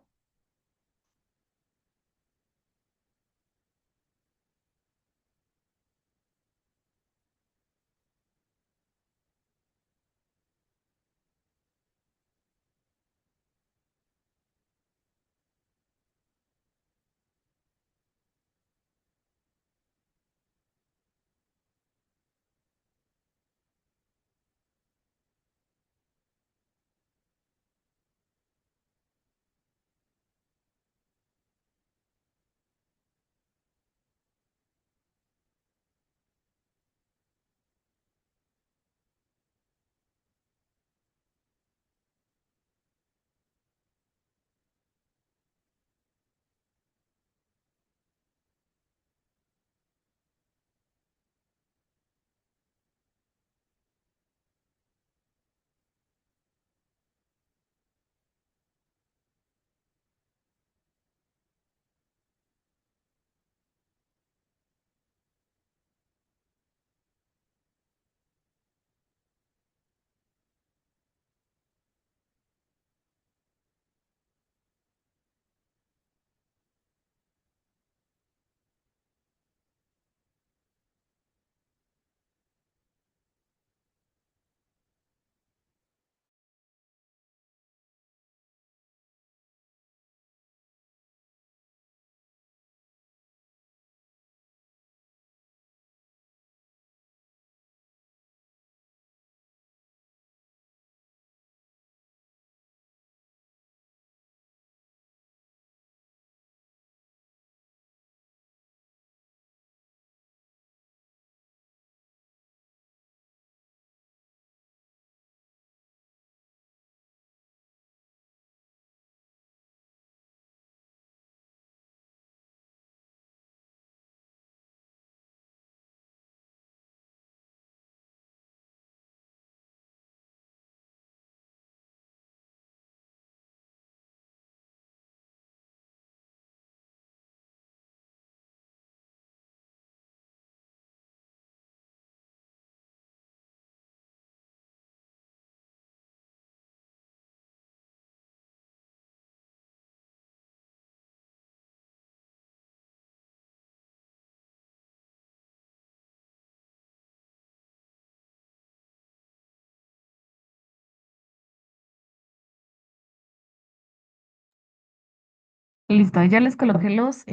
Listo, ya les coloqué los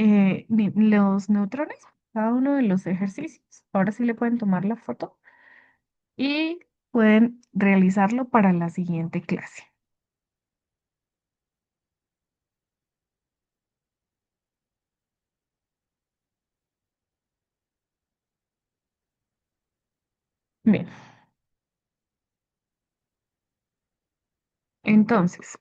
neutrones, cada uno de los ejercicios. Ahora sí le pueden tomar la foto y pueden realizarlo para la siguiente clase. Bien, entonces,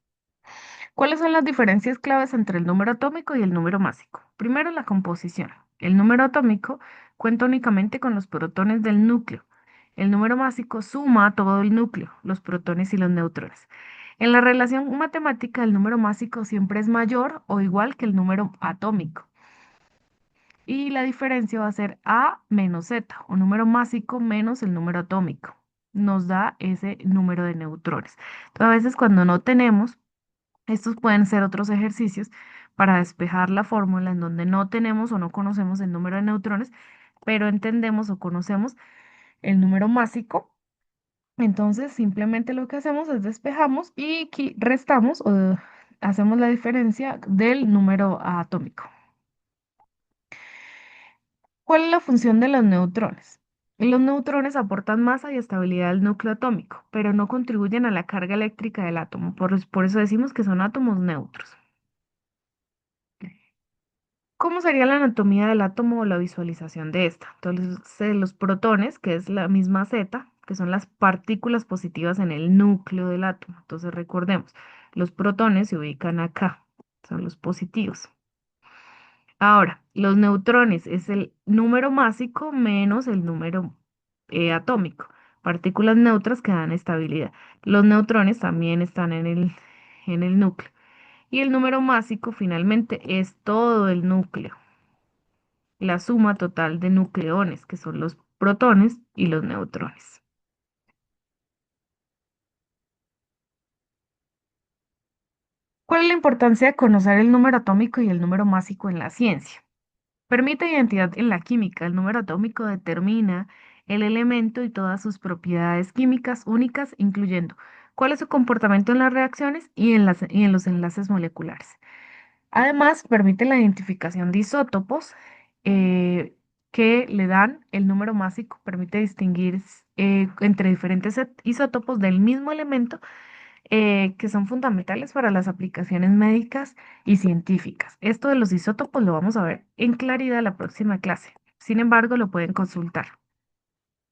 ¿cuáles son las diferencias claves entre el número atómico y el número másico? Primero, la composición. El número atómico cuenta únicamente con los protones del núcleo. El número másico suma todo el núcleo, los protones y los neutrones. En la relación matemática, el número másico siempre es mayor o igual que el número atómico. Y la diferencia va a ser A menos Z, o número másico menos el número atómico. Nos da ese número de neutrones. Entonces, a veces cuando no tenemos, estos pueden ser otros ejercicios para despejar la fórmula en donde no tenemos o no conocemos el número de neutrones, pero entendemos o conocemos el número másico. Entonces, simplemente lo que hacemos es despejamos y restamos o hacemos la diferencia del número atómico. ¿Cuál es la función de los neutrones? Los neutrones aportan masa y estabilidad al núcleo atómico, pero no contribuyen a la carga eléctrica del átomo. Por eso decimos que son átomos neutros. ¿Cómo sería la anatomía del átomo o la visualización de esta? Entonces, los protones, que es la misma Z, que son las partículas positivas en el núcleo del átomo. Entonces, recordemos, los protones se ubican acá, son los positivos. Ahora, los neutrones es el número másico menos el número atómico. Partículas neutras que dan estabilidad. Los neutrones también están en el núcleo. Y el número másico finalmente es todo el núcleo, la suma total de nucleones, que son los protones y los neutrones. ¿Cuál es la importancia de conocer el número atómico y el número másico en la ciencia? Permite identidad en la química. El número atómico determina el elemento y todas sus propiedades químicas únicas, incluyendo cuál es su comportamiento en las reacciones y en los enlaces moleculares. Además, permite la identificación de isótopos eh, que le dan el número másico, permite distinguir entre diferentes isótopos del mismo elemento que son fundamentales para las aplicaciones médicas y científicas. Esto de los isótopos lo vamos a ver en claridad la próxima clase. Sin embargo, lo pueden consultar.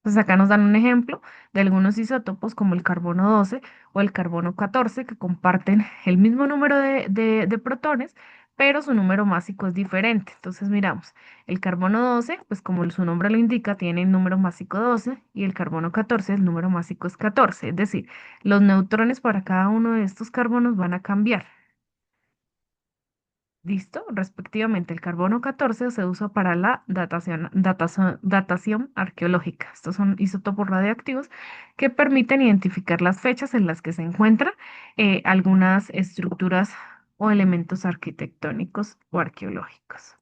Entonces acá nos dan un ejemplo de algunos isótopos como el carbono 12 o el carbono 14 que comparten el mismo número de protones, pero su número másico es diferente. Entonces miramos, el carbono 12, pues como su nombre lo indica, tiene el número másico 12 y el carbono 14, el número másico es 14. Es decir, los neutrones para cada uno de estos carbonos van a cambiar. ¿Listo? Respectivamente, el carbono 14 se usa para la datación arqueológica. Estos son isótopos radioactivos que permiten identificar las fechas en las que se encuentran algunas estructuras o elementos arquitectónicos o arqueológicos.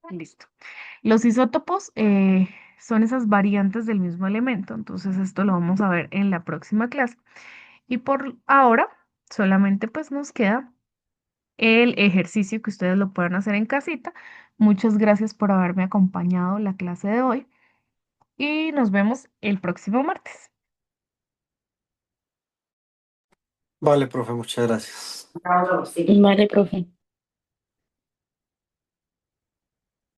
Listo. Los isótopos son esas variantes del mismo elemento, entonces esto lo vamos a ver en la próxima clase. Y por ahora, solamente pues nos queda el ejercicio que ustedes lo puedan hacer en casita. Muchas gracias por haberme acompañado en la clase de hoy y nos vemos el próximo martes. Vale, profe, muchas gracias. Vale, profe.